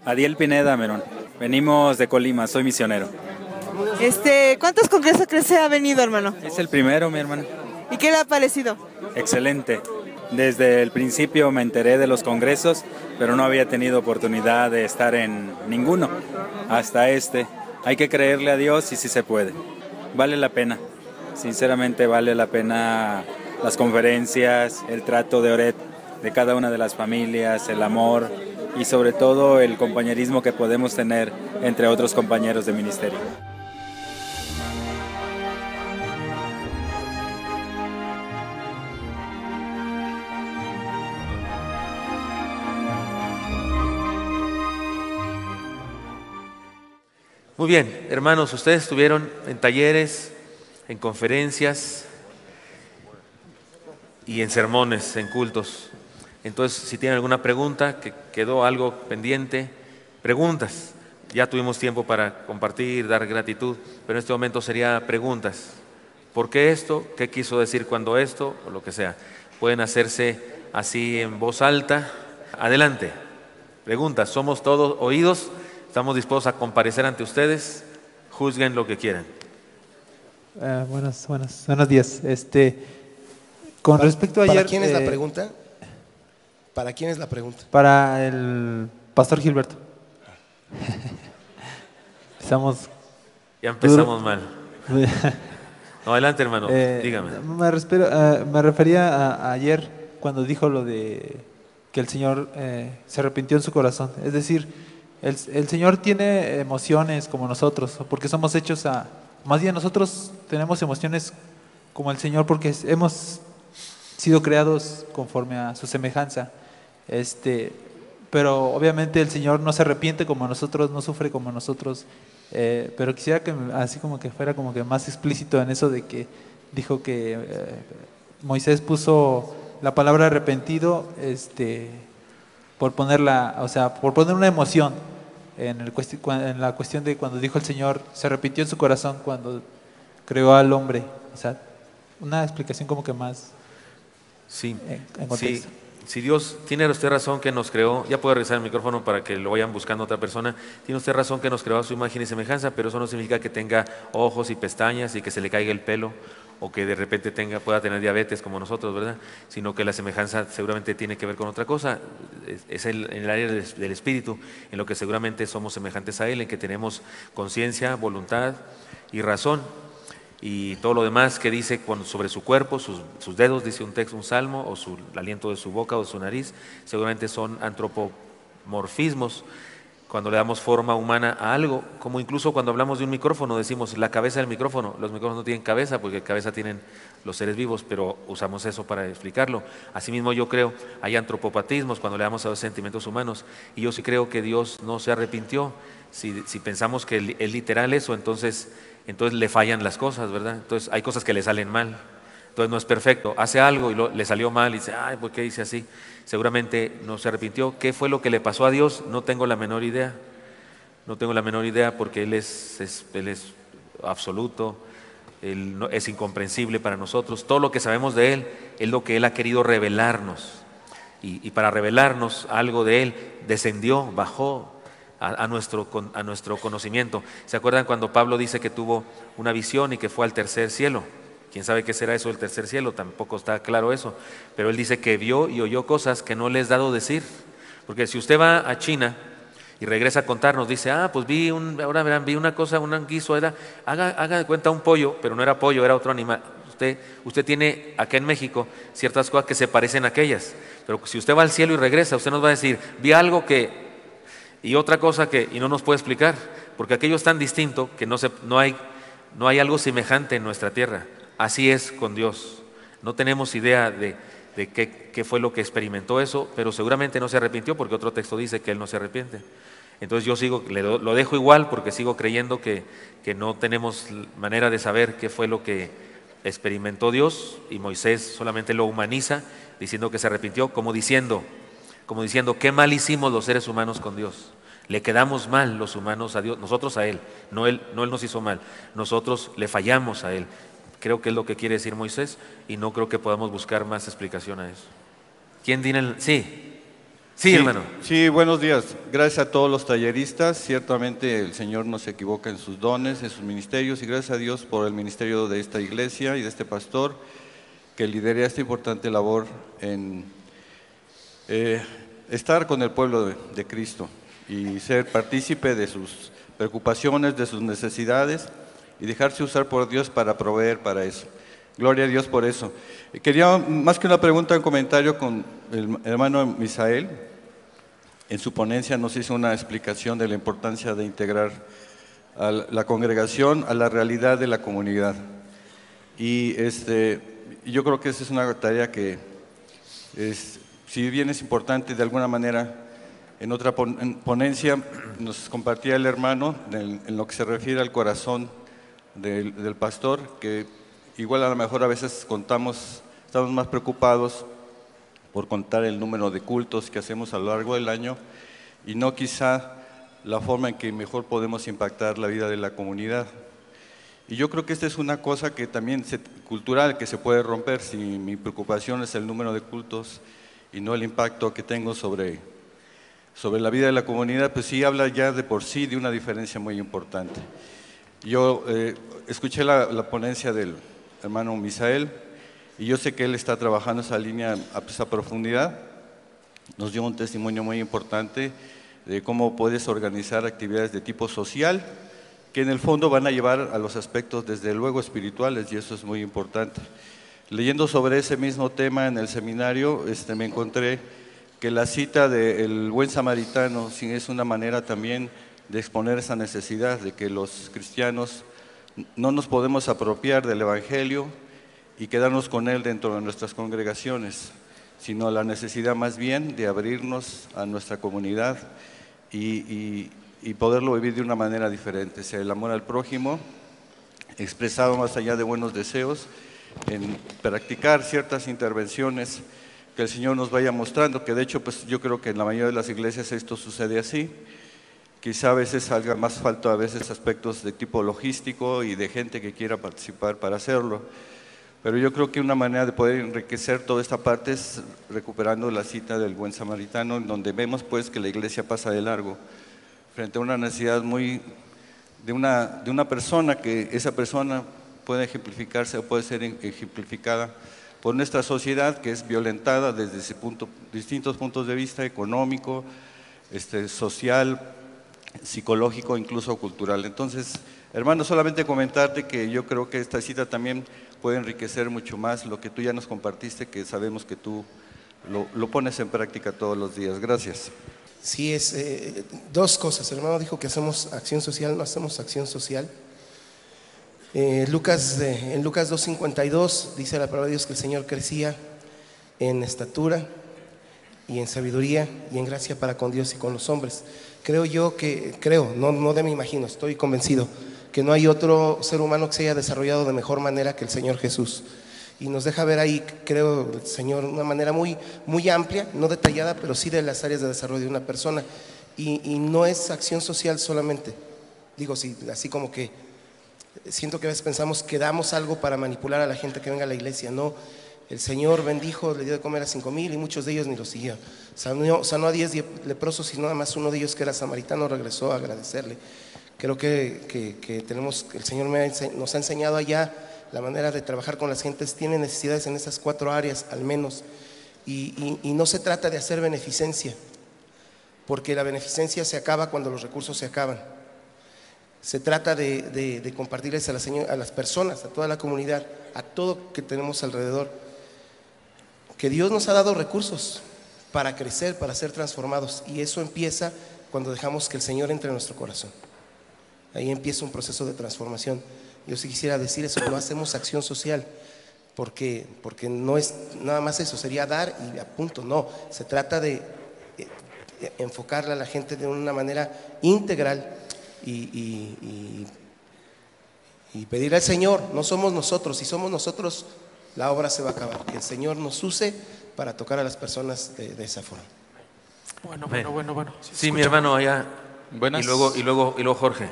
Adiel Pineda, Merón. Venimos de Colima, soy misionero. ¿Cuántos congresos crees que ha venido, hermano? Es el primero, mi hermano. ¿Y qué le ha parecido? Excelente. Desde el principio me enteré de los congresos, pero no había tenido oportunidad de estar en ninguno, hasta este. Hay que creerle a Dios y sí se puede. Vale la pena, sinceramente vale la pena las conferencias, el trato de Oret de cada una de las familias, el amor y sobre todo el compañerismo que podemos tener entre otros compañeros de ministerio. Muy bien, hermanos, ustedes estuvieron en talleres, en conferencias y en sermones, en cultos. Entonces, si tienen alguna pregunta, que quedó algo pendiente, preguntas. Ya tuvimos tiempo para compartir, dar gratitud, pero en este momento sería preguntas. ¿Por qué esto? ¿Qué quiso decir cuando esto? O lo que sea. Pueden hacerse así en voz alta. Adelante. Preguntas. Somos todos oídos. Estamos dispuestos a comparecer ante ustedes. Juzguen lo que quieran. Buenos días. Con respecto a ayer... ¿Para quién es la pregunta? ¿Para quién es la pregunta? Para el pastor Gilberto. Ya empezamos mal. No, adelante, hermano, dígame. Me refería a ayer cuando dijo lo de que el Señor se arrepintió en su corazón. Es decir, el Señor tiene emociones como nosotros, porque somos hechos a... Más bien nosotros tenemos emociones como el Señor porque hemos sido creados conforme a su semejanza. Pero obviamente el Señor no se arrepiente como nosotros, no sufre como nosotros. Pero quisiera que así como que fuera como que más explícito en eso de que dijo que Moisés puso la palabra arrepentido por ponerla, o sea, por poner una emoción en la cuestión de cuando dijo el Señor, se arrepintió en su corazón cuando creó al hombre. O sea, una explicación como que más en contexto. Si Dios, tiene usted razón que nos creó, ya puede revisar el micrófono para que lo vayan buscando otra persona, tiene usted razón que nos creó a su imagen y semejanza, pero eso no significa que tenga ojos y pestañas y que se le caiga el pelo o que de repente pueda tener diabetes como nosotros, ¿verdad? Sino que la semejanza seguramente tiene que ver con otra cosa, es en el área del espíritu, en lo que seguramente somos semejantes a Él, en que tenemos conciencia, voluntad y razón. Y todo lo demás que dice sobre su cuerpo, sus dedos, dice un texto, un salmo, o el aliento de su boca o de su nariz, seguramente son antropomorfismos, cuando le damos forma humana a algo, como incluso cuando hablamos de un micrófono, decimos la cabeza del micrófono. Los micrófonos no tienen cabeza porque cabeza tienen los seres vivos, pero usamos eso para explicarlo. Asimismo yo creo, hay antropopatismos cuando le damos a los sentimientos humanos, y yo sí creo que Dios no se arrepintió. Si pensamos que es literal eso, entonces le fallan las cosas, ¿verdad? Entonces hay cosas que le salen mal, entonces no es perfecto, hace algo y le salió mal y dice, ay, ¿por qué hice así? Seguramente no se arrepintió. ¿Qué fue lo que le pasó a Dios? No tengo la menor idea, porque Él es absoluto, es incomprensible para nosotros. Todo lo que sabemos de Él es lo que Él ha querido revelarnos, y para revelarnos algo de Él descendió, bajó a nuestro conocimiento. ¿Se acuerdan cuando Pablo dice que tuvo una visión y que fue al tercer cielo? ¿Quién sabe qué será eso del tercer cielo? Tampoco está claro eso, pero él dice que vio y oyó cosas que no les dado decir. Porque si usted va a China y regresa a contarnos, dice, pues vi una cosa, un guiso, haga de cuenta un pollo, pero no era pollo, era otro animal. Usted tiene acá en México ciertas cosas que se parecen a aquellas, pero si usted va al cielo y regresa, usted nos va a decir, vi algo y otra cosa y no nos puede explicar, porque aquello es tan distinto que no hay algo semejante en nuestra tierra. Así es con Dios. No tenemos idea de qué fue lo que experimentó eso, pero seguramente no se arrepintió, porque otro texto dice que Él no se arrepiente. Entonces yo lo dejo igual, porque sigo creyendo que no tenemos manera de saber qué fue lo que experimentó Dios, y Moisés solamente lo humaniza diciendo que se arrepintió, como diciendo, qué mal hicimos los seres humanos con Dios. Le quedamos mal los humanos a Dios, nosotros a Él, no Él nos hizo mal, nosotros le fallamos a Él. Creo que es lo que quiere decir Moisés, y no creo que podamos buscar más explicación a eso. ¿Quién tiene sí, Sí, hermano. Sí, buenos días. Gracias a todos los talleristas. Ciertamente el Señor no se equivoca en sus dones, en sus ministerios, y gracias a Dios por el ministerio de esta iglesia y de este pastor que lidera esta importante labor en estar con el pueblo de Cristo y ser partícipe de sus preocupaciones, de sus necesidades y dejarse usar por Dios para proveer para eso. Gloria a Dios por eso. Quería, más que una pregunta, un comentario con el hermano Misael. En su ponencia nos hizo una explicación de la importancia de integrar a la congregación a la realidad de la comunidad. Y yo creo que esa es una tarea que, si bien es importante, de alguna manera, en otra ponencia nos compartía el hermano en lo que se refiere al corazón del pastor, que igual a lo mejor a veces estamos más preocupados por contar el número de cultos que hacemos a lo largo del año y no quizá la forma en que mejor podemos impactar la vida de la comunidad. Y yo creo que esta es una cosa que también cultural, que se puede romper. Si mi preocupación es el número de cultos y no el impacto que tengo sobre la vida de la comunidad, pues sí habla ya de por sí de una diferencia muy importante. Yo escuché la ponencia del hermano Misael y yo sé que él está trabajando esa línea a profundidad. Nos dio un testimonio muy importante de cómo puedes organizar actividades de tipo social, que en el fondo van a llevar a los aspectos desde luego espirituales, y eso es muy importante. Leyendo sobre ese mismo tema en el seminario, me encontré que la cita del buen samaritano sí es una manera también de exponer esa necesidad de que los cristianos no nos podemos apropiar del Evangelio y quedarnos con él dentro de nuestras congregaciones, sino la necesidad más bien de abrirnos a nuestra comunidad y poderlo vivir de una manera diferente, sea el amor al prójimo, expresado más allá de buenos deseos, en practicar ciertas intervenciones que el Señor nos vaya mostrando, que de hecho pues yo creo que en la mayoría de las iglesias esto sucede así. Quizá a veces salga más falta a veces aspectos de tipo logístico y de gente que quiera participar para hacerlo. Pero yo creo que una manera de poder enriquecer toda esta parte es recuperando la cita del buen samaritano, en donde vemos pues que la iglesia pasa de largo frente a una necesidad de una persona, que esa persona puede ejemplificarse o puede ser ejemplificada por nuestra sociedad, que es violentada desde distintos puntos de vista: económico, social, psicológico, incluso cultural. Entonces, hermano, solamente comentarte que yo creo que esta cita también puede enriquecer mucho más lo que tú ya nos compartiste, que sabemos que tú lo pones en práctica todos los días. Gracias. Sí, dos cosas. El hermano dijo que hacemos acción social, no hacemos acción social. En Lucas 2:52 dice la palabra de Dios que el Señor crecía en estatura y en sabiduría y en gracia para con Dios y con los hombres. No me imagino, estoy convencido que no hay otro ser humano que se haya desarrollado de mejor manera que el Señor Jesús. Y nos deja ver ahí, creo, el Señor, una manera muy, muy amplia, no detallada, pero sí de las áreas de desarrollo de una persona. Y no es acción social solamente. Digo, sí, así como que siento que a veces pensamos que damos algo para manipular a la gente que venga a la iglesia. No, el Señor bendijo, le dio de comer a 5,000 y muchos de ellos ni lo siguieron. Sanó a 10 leprosos y nada más uno de ellos, que era samaritano, regresó a agradecerle. Creo que tenemos, el Señor nos ha enseñado allá la manera de trabajar con las gentes. Tiene necesidades en esas 4 áreas al menos, y no se trata de hacer beneficencia, porque la beneficencia se acaba cuando los recursos se acaban. Se trata de compartirles a las personas, a toda la comunidad, a todo que tenemos alrededor, que Dios nos ha dado recursos para crecer, para ser transformados, y eso empieza cuando dejamos que el Señor entre en nuestro corazón. Ahí empieza un proceso de transformación. Yo sí quisiera decir eso: no hacemos acción social, porque no es nada más eso, sería dar y a punto. No, se trata de enfocarle a la gente de una manera integral y pedirle al Señor. No somos nosotros, si somos nosotros la obra se va a acabar. Que el Señor nos use para tocar a las personas de esa forma. Bueno. Sí, mi hermano allá. Buenas. Y luego Jorge.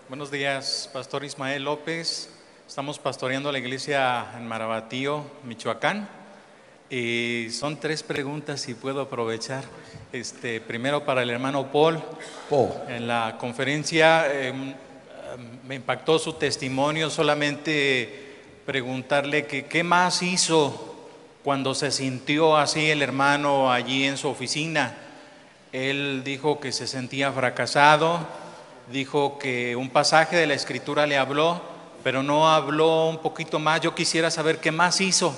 Buenos días, Pastor Ismael López. Estamos pastoreando la iglesia en Marabatío, Michoacán. Y son 3 preguntas, si puedo aprovechar. Primero para el hermano Paul. En la conferencia me impactó su testimonio, solamente preguntarle que qué más hizo cuando se sintió así el hermano allí en su oficina. Él dijo que se sentía fracasado, dijo que un pasaje de la Escritura le habló, pero no habló un poquito más. Yo quisiera saber qué más hizo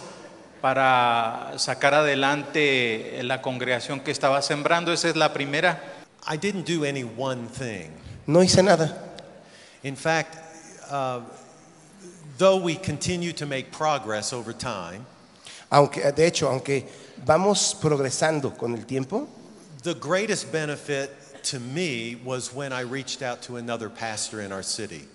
para sacar adelante la congregación que estaba sembrando. Esa es la primera. I didn't do any one thing. No hice nada. In fact, though we continue to make progress over time, De hecho, aunque vamos progresando con el tiempo, the greatest benefit to me was when I reached out to another pastor in our city.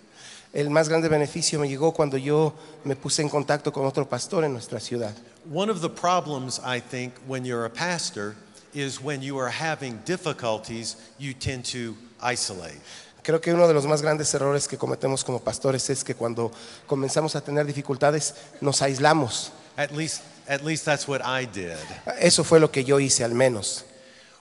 el más grande beneficio me llegó cuando yo me puse en contacto con otro pastor en nuestra ciudad. One of the problems, I think, when you're a pastor is when you are having difficulties, you tend to isolate. Creo que uno de los más grandes errores que cometemos como pastores es que cuando comenzamos a tener dificultades nos aislamos. At least that's what I did. Eso fue lo que yo hice, al menos.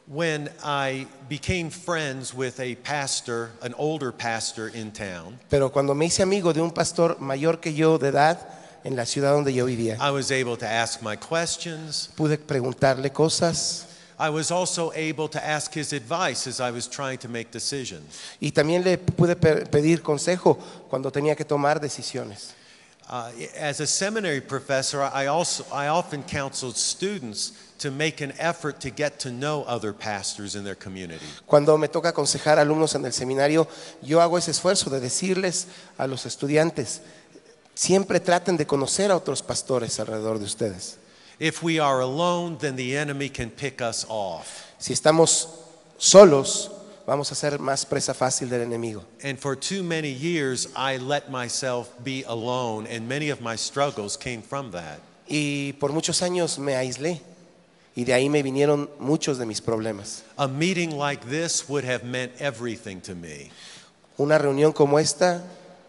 When I became friends with a pastor, an older pastor in town, Pero cuando me hice amigo de un pastor mayor que yo de edad en la ciudad donde yo vivía, I was able to ask my questions. pude preguntarle cosas I was also able to ask his advice as I was trying to make decisions. y también le pude pedir consejo cuando tenía que tomar decisiones. As a seminary professor, I often counseled students to make an effort to get to know other pastors in their community. Cuando me toca aconsejar a alumnos en el seminario, yo hago ese esfuerzo de decirles a los estudiantes, siempre traten de conocer a otros pastores alrededor de ustedes. If we are alone, then the enemy can pick us off. Si estamos solos, vamos a ser más presa fácil del enemigo. And for too many years, I let myself be alone, and many of my struggles came from that. Y por muchos años me aislé y de ahí me vinieron muchos de mis problemas. A meeting like this would have meant everything to me. Una reunión como esta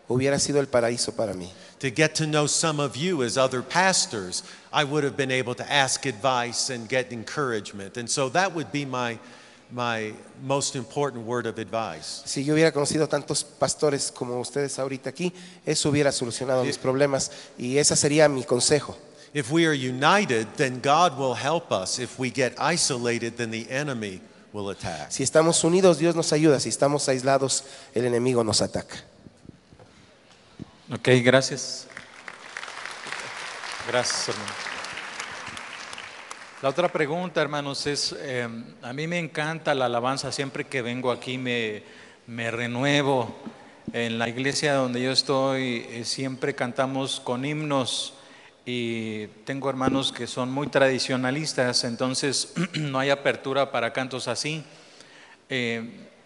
hubiera sido el paraíso para mí. To get to know some of you as other pastors, I would have been able to ask advice and get encouragement. And so that would be my most important word of advice. Si yo hubiera conocido tantos pastores como ustedes ahorita aquí, eso hubiera solucionado mis problemas y ese sería mi consejo. If we are united, then God will help us. If we get isolated, then the enemy will attack. Si estamos unidos, Dios nos ayuda. Si estamos aislados, el enemigo nos ataca. Ok, gracias. Gracias, hermano. La otra pregunta, hermanos, es, a mí me encanta la alabanza. Siempre que vengo aquí me renuevo. En la iglesia donde yo estoy siempre cantamos con himnos y tengo hermanos que son muy tradicionalistas, entonces no hay apertura para cantos así.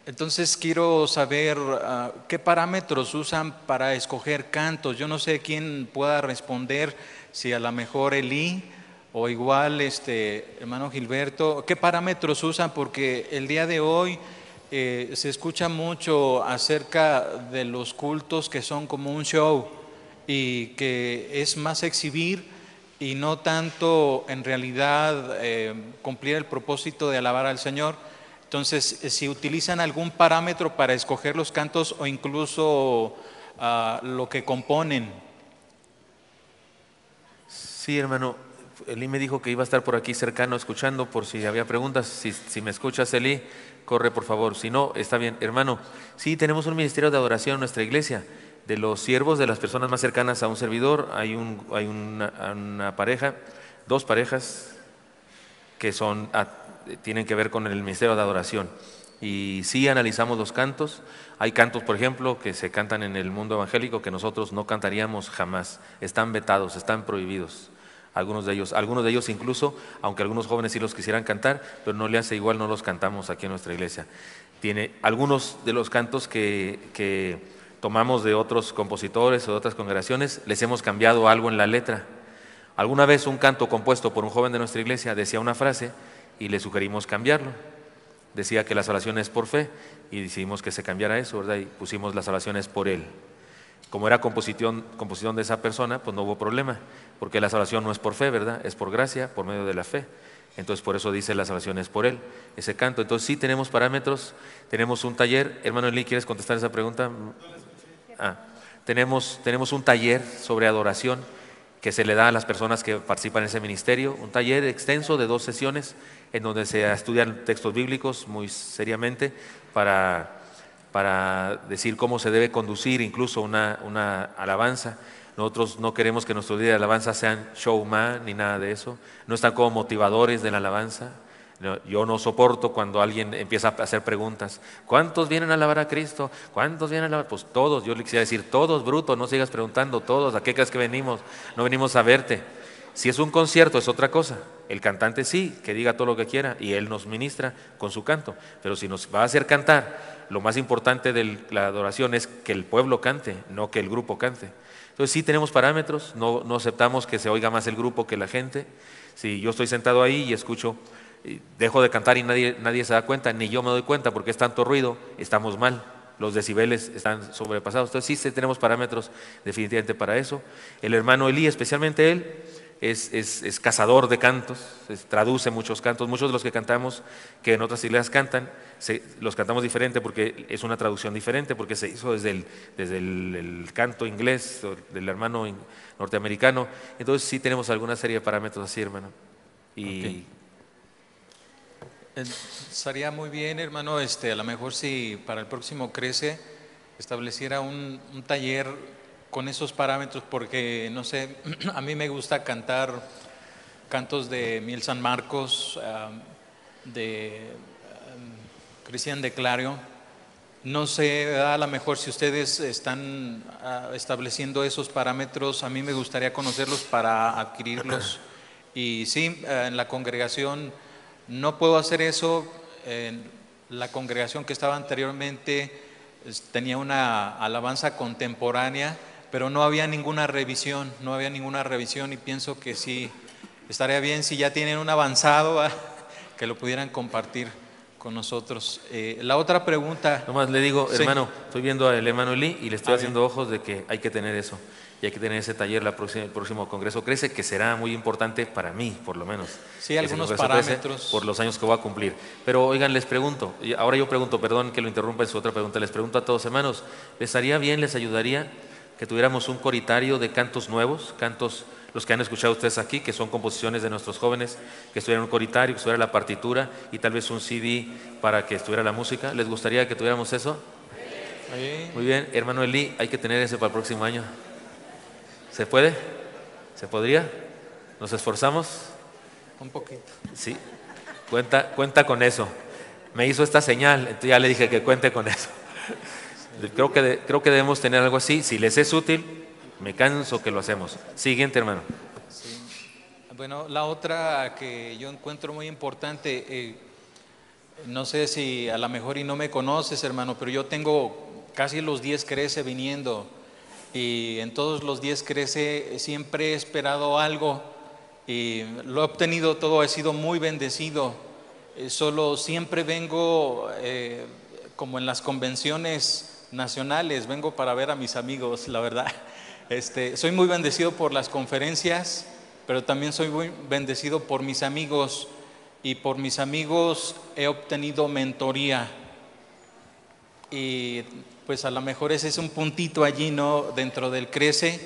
Entonces quiero saber qué parámetros usan para escoger cantos. Yo no sé quién pueda responder, si a lo mejor Elí o igual hermano Gilberto, ¿qué parámetros usan? Porque el día de hoy se escucha mucho acerca de los cultos que son como un show y que es más exhibir y no tanto en realidad cumplir el propósito de alabar al Señor. Entonces, si utilizan algún parámetro para escoger los cantos o incluso lo que componen. Sí, hermano, Elí me dijo que iba a estar por aquí cercano escuchando por si había preguntas. Si me escuchas, Elí, corre por favor. Si no, está bien. Hermano, sí, tenemos un ministerio de adoración en nuestra iglesia. De los siervos, de las personas más cercanas a un servidor, hay una pareja, dos parejas que tienen que ver con el ministerio de adoración. Y sí analizamos los cantos. Hay cantos, por ejemplo, que se cantan en el mundo evangélico que nosotros no cantaríamos jamás. Están vetados, están prohibidos. Algunos de ellos incluso, aunque algunos jóvenes sí los quisieran cantar, pero no le hace igual, no los cantamos aquí en nuestra iglesia. Tiene algunos de los cantos que tomamos de otros compositores o de otras congregaciones, les hemos cambiado algo en la letra. Alguna vez un canto compuesto por un joven de nuestra iglesia decía una frase y le sugerimos cambiarlo. Decía que la salvación es por fe y decidimos que se cambiara eso, ¿verdad? Y pusimos la salvación es por él. Como era composición de esa persona, pues no hubo problema, porque la salvación no es por fe, ¿verdad? Es por gracia, por medio de la fe. Entonces por eso dice la salvación es por Él, ese canto. Entonces sí tenemos parámetros, tenemos un taller. Hermano Eli, ¿quieres contestar esa pregunta? Tenemos un taller sobre adoración que se le da a las personas que participan en ese ministerio, un taller extenso de 2 sesiones en donde se estudian textos bíblicos muy seriamente para decir cómo se debe conducir incluso una alabanza. Nosotros no queremos que nuestros líderes de alabanza sean showman ni nada de eso, no están como motivadores de la alabanza. Yo no soporto cuando alguien empieza a hacer preguntas. ¿Cuántos vienen a alabar a Cristo? ¿Cuántos vienen a alabar? Pues todos. Yo le quisiera decir, todos, bruto, no sigas preguntando, todos. ¿A qué crees que venimos? No venimos a verte. Si es un concierto es otra cosa. El cantante sí, que diga todo lo que quiera y él nos ministra con su canto. Pero si nos va a hacer cantar, lo más importante de la adoración es que el pueblo cante, no que el grupo cante. Entonces sí tenemos parámetros, no aceptamos que se oiga más el grupo que la gente. Si yo estoy sentado ahí y escucho, dejo de cantar y nadie se da cuenta, ni yo me doy cuenta porque es tanto ruido, estamos mal, los decibeles están sobrepasados. Entonces sí tenemos parámetros definitivamente para eso. El hermano Elí, especialmente él, es cazador de cantos, traduce muchos cantos. Muchos de los que cantamos, que en otras iglesias cantan, los cantamos diferente porque es una traducción diferente, porque se hizo desde el canto inglés del hermano norteamericano. Entonces sí tenemos alguna serie de parámetros así, hermano. Okay. Estaría muy bien, hermano, a lo mejor si para el próximo Crece estableciera un taller con esos parámetros, porque no sé, a mí me gusta cantar cantos de Miel San Marcos, de Cristian de Clario. No sé, a lo mejor si ustedes están estableciendo esos parámetros, a mí me gustaría conocerlos para adquirirlos. Y sí, en la congregación no puedo hacer eso. En la congregación que estaba anteriormente tenía una alabanza contemporánea, pero no había ninguna revisión, y pienso que sí, estaría bien si ya tienen un avanzado, que lo pudieran compartir con nosotros. La otra pregunta. Nomás le digo, sí. Hermano, estoy viendo al hermano Lee y le estoy haciendo ojos de que hay que tener eso. Y hay que tener ese taller el próximo Congreso Crece, que será muy importante para mí, por lo menos. Sí, algunos parámetros. Por los años que voy a cumplir. Pero oigan, les pregunto, ahora yo pregunto, perdón que lo interrumpa en su otra pregunta, les pregunto a todos, hermanos, ¿les haría bien, les ayudaría que tuviéramos un coritario de cantos nuevos, cantos, los que han escuchado ustedes aquí, que son composiciones de nuestros jóvenes, que estuviera un coritario, que estuviera la partitura y tal vez un CD para que estuviera la música? ¿Les gustaría que tuviéramos eso? Sí. Muy bien, hermano Eli, hay que tener ese para el próximo año. ¿Se puede? ¿Se podría? ¿Nos esforzamos? Un poquito. Sí, cuenta con eso. Me hizo esta señal, entonces ya le dije que cuente con eso. Sí. Creo que debemos tener algo así. Si les es útil, me canso que lo hacemos. Siguiente, hermano. Sí. Bueno, la otra que yo encuentro muy importante, no sé si a lo mejor y no me conoces, hermano, pero yo tengo casi los 10 Crece viniendo. Y en todos los 10 Crece siempre he esperado algo y lo he obtenido todo, he sido muy bendecido. Solo siempre vengo como en las convenciones nacionales, vengo para ver a mis amigos, la verdad. Soy muy bendecido por las conferencias, pero también soy muy bendecido por mis amigos, y por mis amigos he obtenido mentoría. Y pues a lo mejor ese es un puntito allí, ¿no? Dentro del Crece,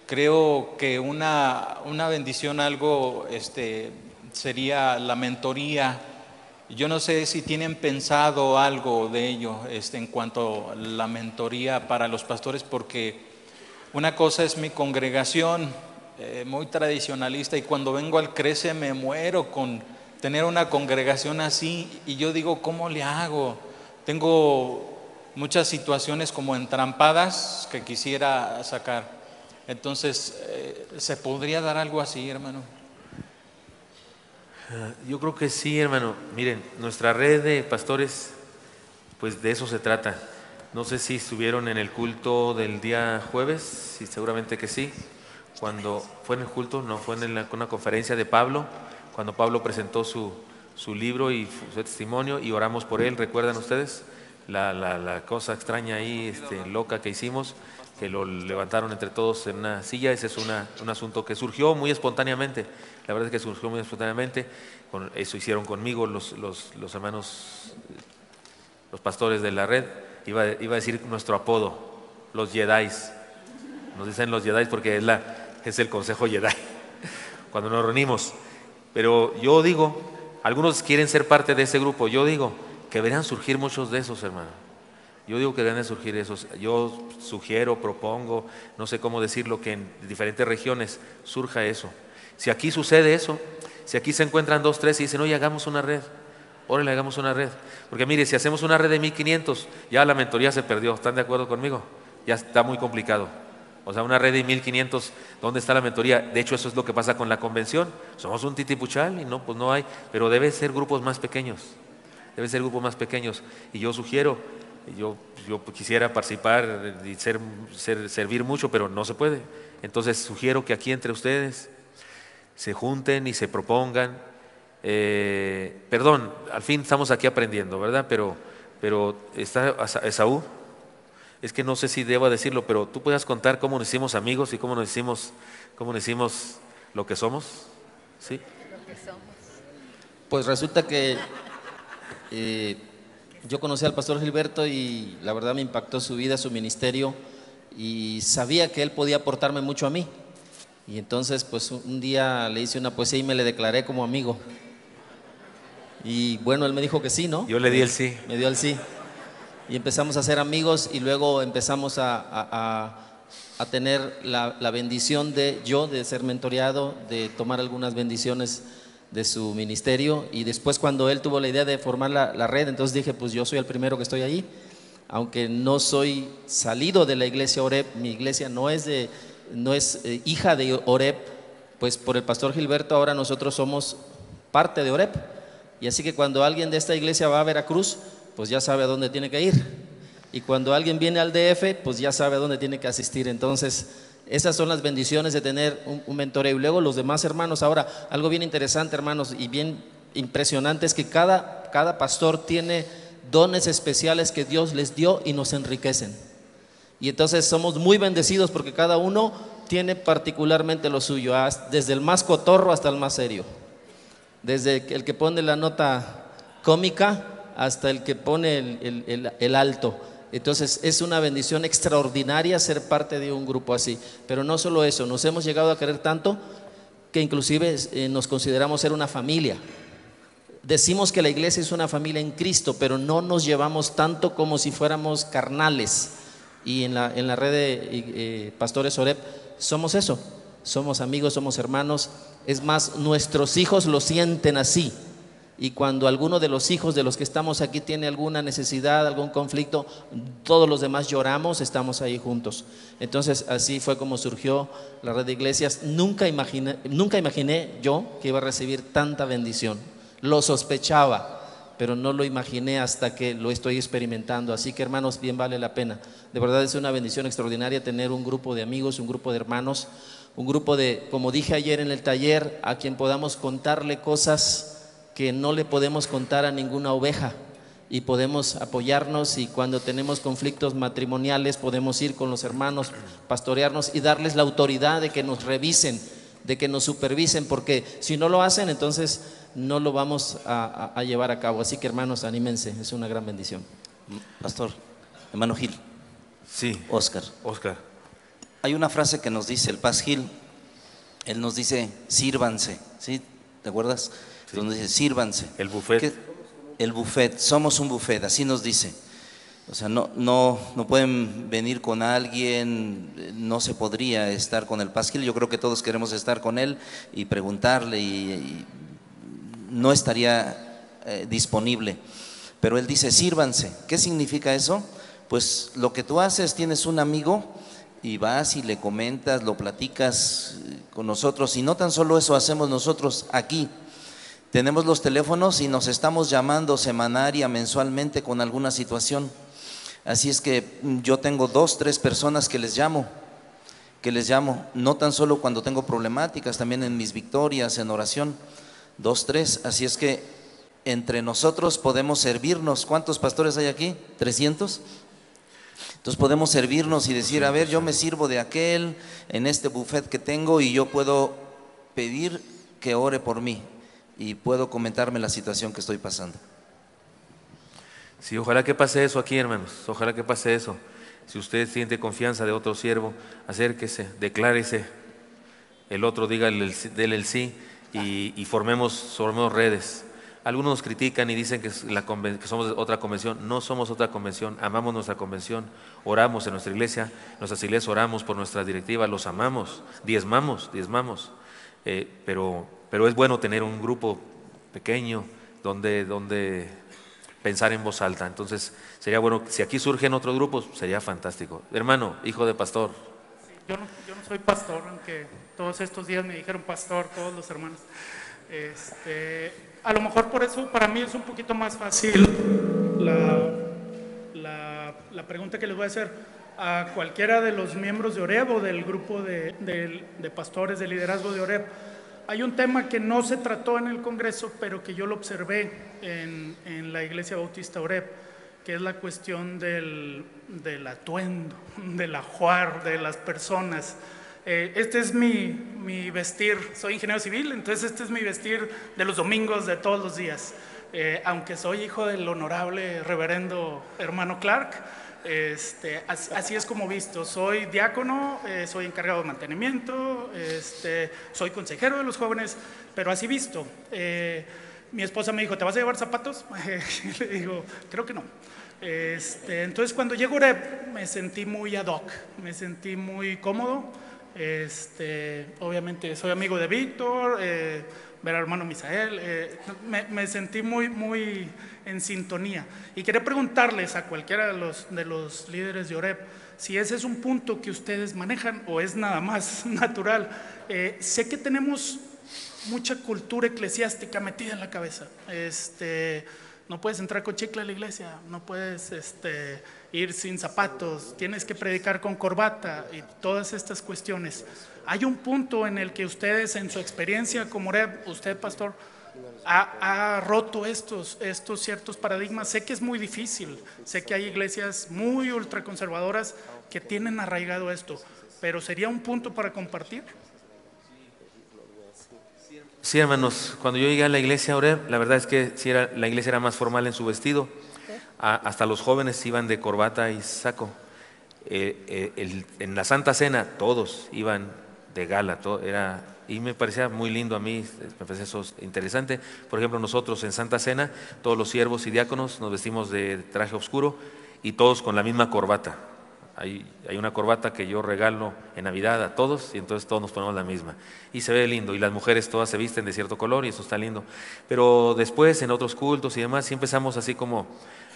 creo que una bendición, algo sería la mentoría. Yo no sé si tienen pensado algo de ello en cuanto a la mentoría para los pastores, porque una cosa es mi congregación, muy tradicionalista, y cuando vengo al Crece me muero con tener una congregación así, y yo digo, ¿cómo le hago? Tengo muchas situaciones como entrampadas que quisiera sacar. Entonces, ¿se podría dar algo así, hermano? Yo creo que sí, hermano. Miren, nuestra red de pastores, pues de eso se trata. No sé si estuvieron en el culto del día jueves, sí, seguramente que sí. Cuando fue en el culto, no, fue en una conferencia de Pablo, cuando Pablo presentó su libro y su testimonio, y oramos por él, ¿recuerdan ustedes? la cosa extraña ahí, loca que hicimos, que lo levantaron entre todos en una silla. Ese es un asunto que surgió muy espontáneamente. La verdad es que surgió muy espontáneamente. Eso hicieron conmigo los hermanos, los pastores de la red. Iba a decir nuestro apodo, los Jedis. Nos dicen los Jedis porque es el consejo Jedi cuando nos reunimos. Pero yo digo, algunos quieren ser parte de ese grupo. Yo digo que deberían surgir muchos de esos, hermano. Yo digo que deben surgir esos. Yo sugiero, propongo, no sé cómo decirlo, que en diferentes regiones surja eso. Si aquí sucede eso, si aquí se encuentran 2, 3 y dicen, oye, hagamos una red, órale, hagamos una red. Porque mire, si hacemos una red de 1500, ya la mentoría se perdió. ¿Están de acuerdo conmigo? Ya está muy complicado. O sea, una red de 1500, ¿dónde está la mentoría? De hecho, eso es lo que pasa con la convención. Somos un titipuchal y no, pues no hay. Pero debe ser grupos más pequeños. Debe ser grupos más pequeños. Y yo sugiero, yo quisiera participar y servir mucho, pero no se puede. Entonces sugiero que aquí entre ustedes se junten y se propongan. Perdón, al fin estamos aquí aprendiendo, ¿verdad? Pero está Esaú. Es que no sé si debo decirlo, pero tú puedes contar cómo nos hicimos amigos y cómo nos hicimos lo que somos, ¿sí? Pues resulta que yo conocí al pastor Gilberto y la verdad me impactó su vida, su ministerio, y sabía que él podía aportarme mucho a mí. Y entonces pues un día le hice una poesía y me le declaré como amigo. Y bueno, él me dijo que sí, ¿no? Yo le di el sí. Me dio el sí. Y empezamos a ser amigos y luego empezamos a tener la bendición de ser mentoreado, de tomar algunas bendiciones de su ministerio. Y después cuando él tuvo la idea de formar la red, entonces dije, pues yo soy el primero que estoy ahí. Aunque no soy salido de la iglesia Oreb, mi iglesia no es hija de Oreb, pues por el pastor Gilberto ahora nosotros somos parte de Oreb. Y así que cuando alguien de esta iglesia va a Veracruz, pues ya sabe a dónde tiene que ir. Y cuando alguien viene al DF, pues ya sabe a dónde tiene que asistir. Entonces, esas son las bendiciones de tener un mentoreo. Y luego los demás hermanos, ahora, algo bien interesante, hermanos, y bien impresionante, es que cada pastor tiene dones especiales que Dios les dio y nos enriquecen. Y entonces somos muy bendecidos porque cada uno tiene particularmente lo suyo, desde el más cotorro hasta el más serio. Desde el que pone la nota cómica hasta el que pone el alto. Entonces es una bendición extraordinaria ser parte de un grupo así. Pero no solo eso, nos hemos llegado a querer tanto que inclusive nos consideramos ser una familia. Decimos que la iglesia es una familia en Cristo, pero no nos llevamos tanto como si fuéramos carnales. Y en la red de Pastores Oreb somos eso, somos amigos, somos hermanos. Es más, nuestros hijos lo sienten así. Y cuando alguno de los hijos de los que estamos aquí tiene alguna necesidad, algún conflicto, todos los demás lloramos, estamos ahí juntos. Entonces así fue como surgió la red de iglesias. Nunca imaginé yo que iba a recibir tanta bendición. Lo sospechaba, pero no lo imaginé hasta que lo estoy experimentando. Así que hermanos, bien vale la pena. De verdad es una bendición extraordinaria tener un grupo de amigos, un grupo de hermanos, un grupo de, como dije ayer en el taller, a quien podamos contarle cosas que no le podemos contar a ninguna oveja, y podemos apoyarnos, y cuando tenemos conflictos matrimoniales podemos ir con los hermanos, pastorearnos y darles la autoridad de que nos revisen, de que nos supervisen, porque si no lo hacen entonces no lo vamos a llevar a cabo. Así que hermanos, anímense, es una gran bendición. Pastor, hermano Gil. Sí. Oscar. Hay una frase que nos dice el Paz Gil, él nos dice sírvanse, ¿sí? ¿Te acuerdas? Sí. Donde dice sírvanse. El buffet. El buffet, somos un buffet, así nos dice. O sea, no pueden venir con alguien, no se podría estar con el Paz Gil. Yo creo que todos queremos estar con él y preguntarle y no estaría disponible. Pero él dice sírvanse. ¿Qué significa eso? Pues lo que tú haces, tienes un amigo y vas y le comentas, lo platicas con nosotros, y no tan solo eso hacemos nosotros aquí. Tenemos los teléfonos y nos estamos llamando semanaria, mensualmente con alguna situación. Así es que yo tengo 2, 3 personas que les llamo, no tan solo cuando tengo problemáticas, también en mis victorias, en oración, 2, 3. Así es que entre nosotros podemos servirnos. ¿Cuántos pastores hay aquí? ¿300? Entonces podemos servirnos y decir, a ver, yo me sirvo de aquel en este buffet que tengo y yo puedo pedir que ore por mí y puedo comentarme la situación que estoy pasando. Sí, ojalá que pase eso aquí, hermanos, ojalá que pase eso. Si usted siente confianza de otro siervo, acérquese, declárese, el otro dígale, déle el sí y formemos redes. Algunos nos critican y dicen que somos otra convención. No somos otra convención, amamos nuestra convención, oramos en nuestra iglesia, nuestras iglesias oramos por nuestra directiva, los amamos, diezmamos. Pero es bueno tener un grupo pequeño donde pensar en voz alta. Entonces sería bueno, si aquí surgen otros grupos, sería fantástico. Hermano, hijo de pastor. Sí, yo no soy pastor, aunque todos estos días me dijeron pastor, todos los hermanos. A lo mejor por eso para mí es un poquito más fácil la pregunta que les voy a hacer a cualquiera de los miembros de OREB o del grupo de pastores de liderazgo de OREB. Hay un tema que no se trató en el Congreso, pero que yo lo observé en la Iglesia Bautista OREB, que es la cuestión del atuendo, del ajuar de las personas. Este es mi vestir, soy ingeniero civil, entonces este es mi vestir de los domingos, de todos los días. Aunque soy hijo del honorable reverendo hermano Clark, así es como visto. Soy diácono, soy encargado de mantenimiento, soy consejero de los jóvenes, pero así visto. Mi esposa me dijo, ¿te vas a llevar zapatos? Le digo, creo que no. Entonces cuando llego a OREB me sentí muy ad hoc, me sentí muy cómodo. Obviamente soy amigo de Víctor, ver al hermano Misael, me sentí muy en sintonía. Y quería preguntarles a cualquiera de los líderes de OREB si ese es un punto que ustedes manejan o es nada más natural. Sé que tenemos mucha cultura eclesiástica metida en la cabeza. No puedes entrar con chicle a la iglesia, no puedes ir sin zapatos, tienes que predicar con corbata y todas estas cuestiones. Hay un punto en el que ustedes, en su experiencia como OREB, usted pastor, ha roto estos ciertos paradigmas. Sé que es muy difícil, sé que hay iglesias muy ultraconservadoras que tienen arraigado esto, pero ¿sería un punto para compartir? Sí, hermanos, cuando yo llegué a la iglesia OREB, la verdad es que sí la iglesia era más formal en su vestido. Hasta los jóvenes iban de corbata y saco. En la Santa Cena todos iban de gala, y me parecía muy lindo a mí, me parecía eso interesante. Por ejemplo, nosotros en Santa Cena, todos los siervos y diáconos nos vestimos de traje oscuro y todos con la misma corbata. Hay una corbata que yo regalo en Navidad a todos y entonces todos nos ponemos la misma y se ve lindo, y las mujeres todas se visten de cierto color y eso está lindo. Pero después en otros cultos y demás sí empezamos así como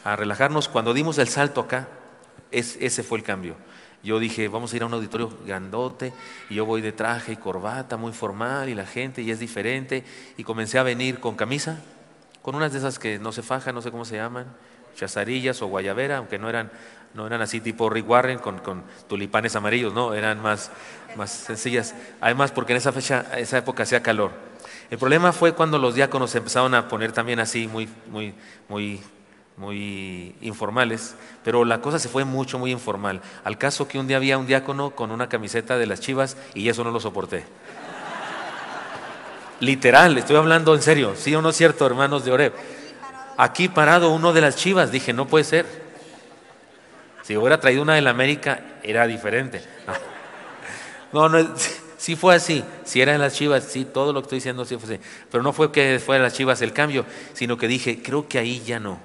a relajarnos. Cuando dimos el salto acá, ese fue el cambio. Yo dije, vamos a ir a un auditorio grandote y yo voy de traje y corbata muy formal y la gente y es diferente, y comencé a venir con camisa, con unas de esas que no se fajan, no sé cómo se llaman, chazarillas o guayabera, aunque no eran así tipo Rick Warren con tulipanes amarillos, no, eran más sencillas. Además, porque en esa época hacía calor. El problema fue cuando los diáconos se empezaron a poner también así muy informales, pero la cosa se fue muy informal. Al caso que un día había un diácono con una camiseta de las Chivas y eso no lo soporté. Literal, estoy hablando en serio, ¿sí o no es cierto, hermanos de OREB? Aquí parado uno de las Chivas, dije, no puede ser. Si hubiera traído una de la América, era diferente. No, sí fue así. Si era de las Chivas, sí, todo lo que estoy diciendo sí fue así. Pero no fue que fuera de las Chivas el cambio, sino que dije, creo que ahí ya no.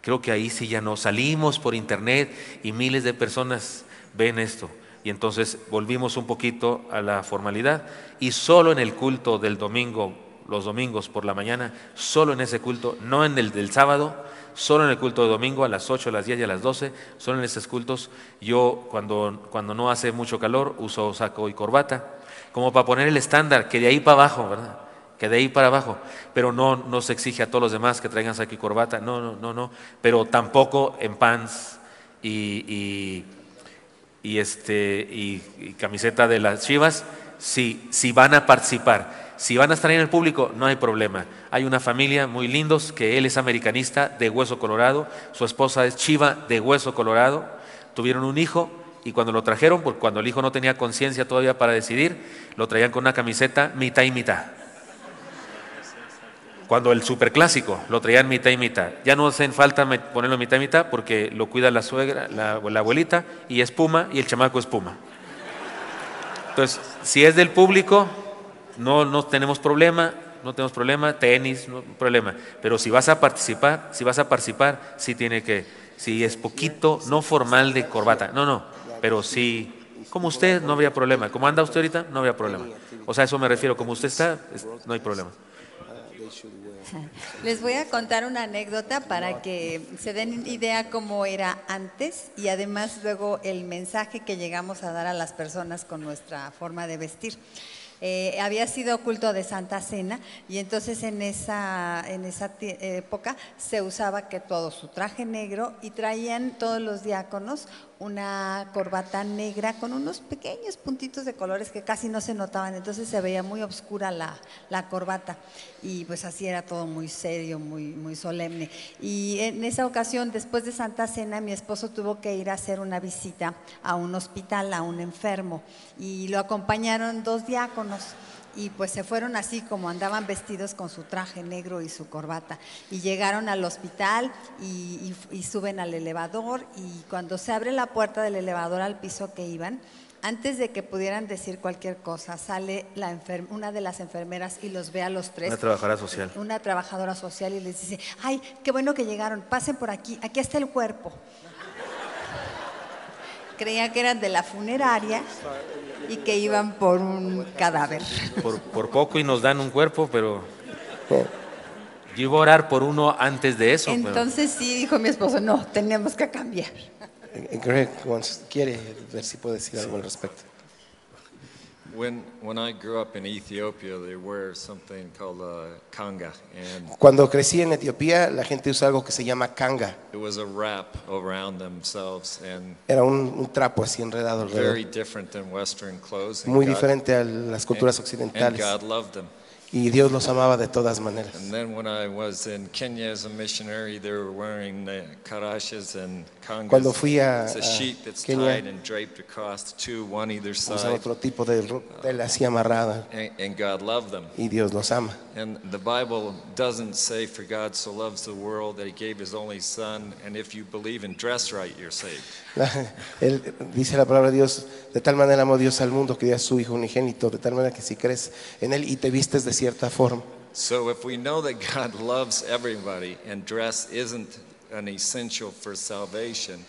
Creo que ahí sí ya no. Salimos por internet y miles de personas ven esto. Y entonces volvimos un poquito a la formalidad. Y solo en el culto del domingo, los domingos por la mañana, solo en ese culto, no en el del sábado, solo en el culto de domingo a las 8, a las 10 y a las 12, solo en esos cultos, yo cuando no hace mucho calor uso saco y corbata, como para poner el estándar, que de ahí para abajo, ¿verdad? Que de ahí para abajo, pero no se exige a todos los demás que traigan saco y corbata, no, pero tampoco en pants y camiseta de las Chivas, si van a participar. Si van a estar ahí en el público, no hay problema. Hay una familia muy lindos, que él es americanista de hueso colorado, su esposa es chiva de hueso colorado, tuvieron un hijo y cuando lo trajeron, porque cuando el hijo no tenía conciencia todavía para decidir, lo traían con una camiseta mitad y mitad. Cuando el superclásico lo traían mitad y mitad. Ya no hacen falta ponerlo mitad y mitad porque lo cuida la suegra, la abuelita, y es puma y el chamaco es puma. Entonces, si es del público, no tenemos problema, tenis, no problema. Pero si vas a participar, sí tiene que, si es poquito, no formal de corbata, pero sí, como usted, no habría problema. Como anda usted ahorita, no habría problema. O sea, a eso me refiero, como usted está, no hay problema. Les voy a contar una anécdota para que se den idea cómo era antes y además luego el mensaje que llegamos a dar a las personas con nuestra forma de vestir. Había sido culto de Santa Cena y entonces en esa época se usaba que todo su traje negro y traían todos los diáconos una corbata negra con unos pequeños puntitos de colores que casi no se notaban, entonces se veía muy oscura la corbata y pues así era todo muy serio, muy solemne. Y en esa ocasión, después de Santa Cena, mi esposo tuvo que ir a hacer una visita a un hospital, a un enfermo, y lo acompañaron 2 diáconos. Y pues se fueron así como andaban vestidos con su traje negro y su corbata. Y llegaron al hospital y suben al elevador y cuando se abre la puerta del elevador al piso que iban, antes de que pudieran decir cualquier cosa, sale una de las enfermeras y los ve a los 3. Una trabajadora social. Una trabajadora social y les dice, ay, qué bueno que llegaron, pasen por aquí está el cuerpo. Creía que eran de la funeraria y que iban por un cadáver. Por poco y nos dan un cuerpo, pero yo iba a orar por uno antes de eso. Entonces sí, dijo mi esposo, no, tenemos que cambiar. Greg quiere ver si puede decir algo al respecto. When I grew up in Ethiopia, they wear something called kanga, and Cuando crecí en Etiopía, la gente usa algo que se llama kanga. it was a wrap around themselves, and Era un trapo así enredado alrededor. very different than Western clothes. and Muy God- diferente a las culturas and occidentales. God loved them. Y Dios los amaba de todas maneras. And then when I was in Kenya as a missionary, they were wearing karashas and kangas. Cuando fui a It's a sheet that's Kenia, tied and draped across, 2, one either usan side. otro tipo de tela así amarrada. And God loved them. Y Dios los ama. And the Bible doesn't say, for God so loves the world that he gave his only son, and if you believe and dress right, you're saved. Él dice la palabra de Dios, de tal manera amó Dios al mundo que dio a su Hijo unigénito, de tal manera que si crees en Él y te vistes de cierta forma. So if we know that God loves everybody and dress isn't an essential for salvation,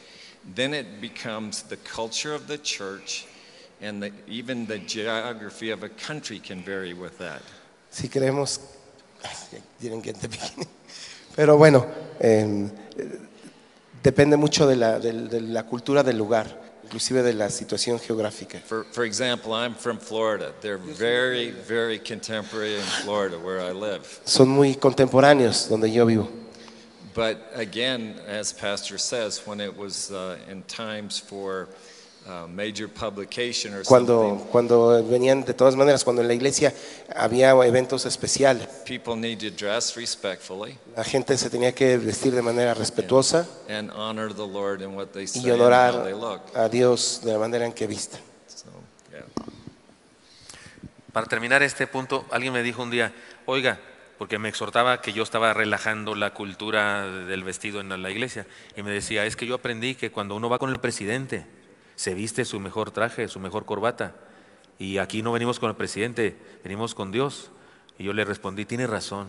then it becomes the culture of the church, and even the geography of a country can vary with that. Si creemos, pero bueno, depende mucho de la cultura del lugar, inclusive de la situación geográfica. For example, I'm from Florida. They're very, very contemporary in Florida, where I live. Son muy contemporáneos donde yo vivo. But again, as Pastor says, when it was in times for major publication or something, Cuando venían, de todas maneras, cuando en la iglesia había eventos especiales, people need to dress respectfully la gente se tenía que vestir de manera respetuosa and honor the Lord in what they say y and how honorar they look. a Dios de la manera en que vistan. So, yeah. Para terminar este punto, alguien me dijo un día, oiga, porque me exhortaba que yo estaba relajando la cultura del vestido en la iglesia, y me decía, es que yo aprendí que cuando uno va con el presidente, se viste su mejor traje, su mejor corbata, y aquí no venimos con el presidente, venimos con Dios. Y yo le respondí, tiene razón,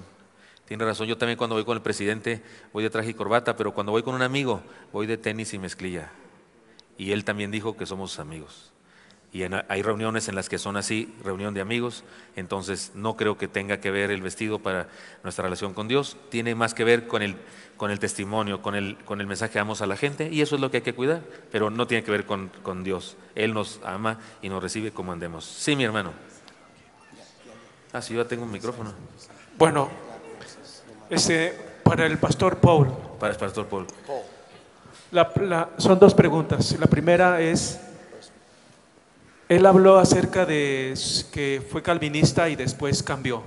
yo también cuando voy con el presidente voy de traje y corbata, pero cuando voy con un amigo voy de tenis y mezclilla. Y él también dijo que somos amigos. Y hay reuniones en las que son así, reunión de amigos, entonces no creo que tenga que ver el vestido para nuestra relación con Dios, tiene más que ver con el testimonio, con el mensaje que damos a la gente, y eso es lo que hay que cuidar, pero no tiene que ver con Dios. Él nos ama y nos recibe como andemos. Sí, mi hermano. Ah, sí, yo ya tengo un micrófono. Bueno, para el pastor Paul. Para el pastor Paul. Son 2 preguntas. La primera es, Él habló acerca de que fue calvinista y después cambió.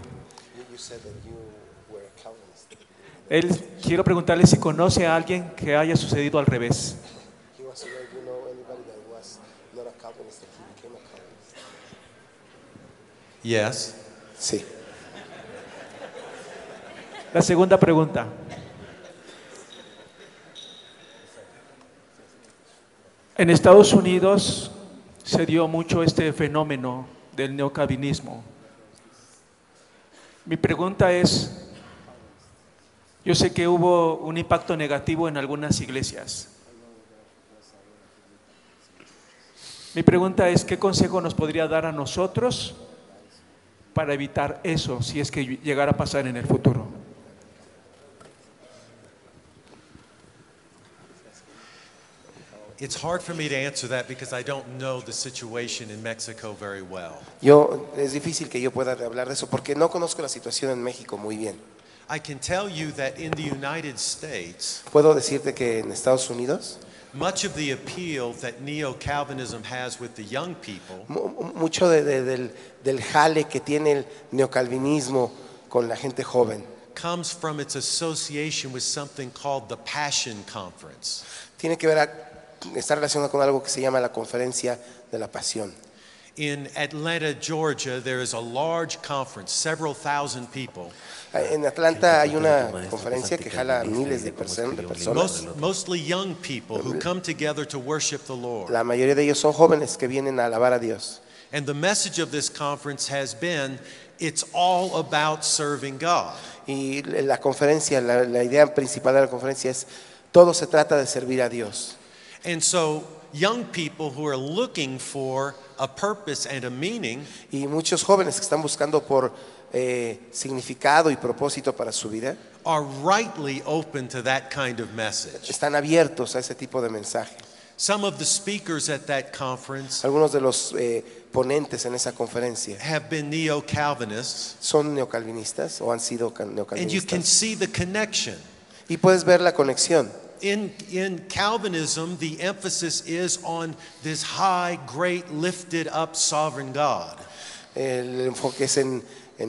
Quiero preguntarle si conoce a alguien que haya sucedido al revés. Yes. Sí. La segunda pregunta. En Estados Unidos se dio mucho este fenómeno del neocalvinismo. Mi pregunta es, yo sé que hubo un impacto negativo en algunas iglesias. Mi pregunta es, ¿qué consejo nos podría dar a nosotros para evitar eso si es que llegara a pasar en el futuro? It's hard for me to answer that because I don't know the situation in Mexico very well. Es difícil que yo pueda hablar de eso porque no conozco la situación en México muy bien. I can tell you that in the United States, Puedo decirte que en Estados Unidos, much of the appeal that neo-Calvinism has with the young people mucho del jale que tiene el neocalvinismo con la gente joven comes from its association with something called the Passion Conference. tiene que ver está relacionado con algo que se llama la Conferencia de la Pasión. In Atlanta, Georgia, there is a large conference, several thousand people. En Atlanta hay una conferencia que jala a miles de personas. Mostly young people who come together to worship the Lord. La mayoría de ellos son jóvenes que vienen a alabar a Dios. And the message of this conference has been, it's all about serving God. Y la conferencia, la idea principal de la conferencia es, todo se trata de servir a Dios. And so young people who are looking for a purpose and a meaning, y muchos jóvenes que están buscando por significado y propósito para su vida, are rightly open to that kind of message. Están abiertos a ese tipo de mensaje. Some of the speakers at that conference Algunos de los ponentes en esa conferencia have been neo-Calvinists, son neocalvinistas o han sido and you can neocalvinistas. see the connection. Y puedes ver la conexión. In Calvinism, the emphasis is on this high, great, lifted up sovereign God. El enfoque es en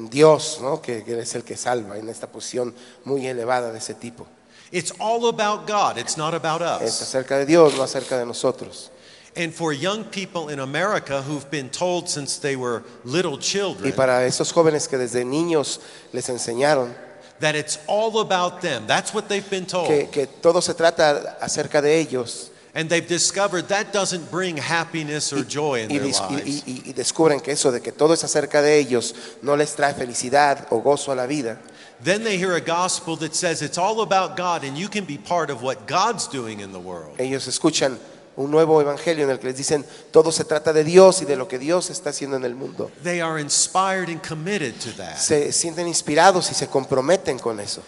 Dios, ¿no? que es el que salva, en esta posición muy elevada de ese tipo. It's all about God, it's not about Es us. acerca de Dios, no acerca de nosotros. And for young people in America who've been told since they were little Y children para esos jóvenes que desde niños les enseñaron that it's all about them, that's what they've been told. que todo se trata acerca de ellos, And they've discovered that doesn't bring happiness or joy in their lives. y descubren que eso de que todo es acerca de ellos no les trae felicidad o gozo a la vida. Then they hear a gospel that says it's all about God and you can be part of what God's doing in the world. Ellos escuchan un nuevo evangelio en el que les dicen todo se trata de Dios y de lo que Dios está haciendo en el mundo. They are inspired and committed to that. Se sienten inspirados y se comprometen con eso.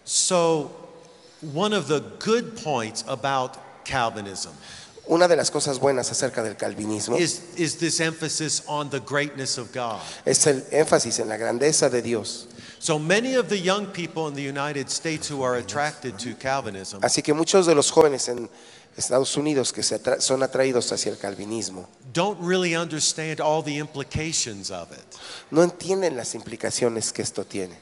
So, one of the good points about Calvinism Una de las cosas buenas acerca del calvinismo is this emphasis on the greatness of God. es el énfasis en la grandeza de Dios. So many of the young people in the United States who are attracted to Calvinism Así que muchos de los jóvenes en Estados Unidos que son atraídos hacia el calvinismo don't really understand all the implications of it. no entienden las implicaciones que esto tiene.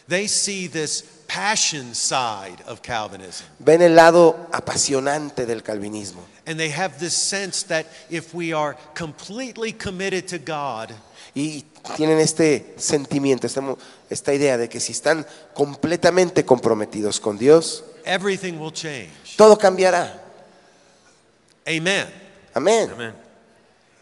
They see this passion side of Calvinism. Ven el lado apasionante del calvinismo And they have this sense that if we are completely committed to God, y tienen este sentimiento, esta idea de que si están completamente comprometidos con Dios, everything will change. todo cambiará. Amen. Amén. Amén.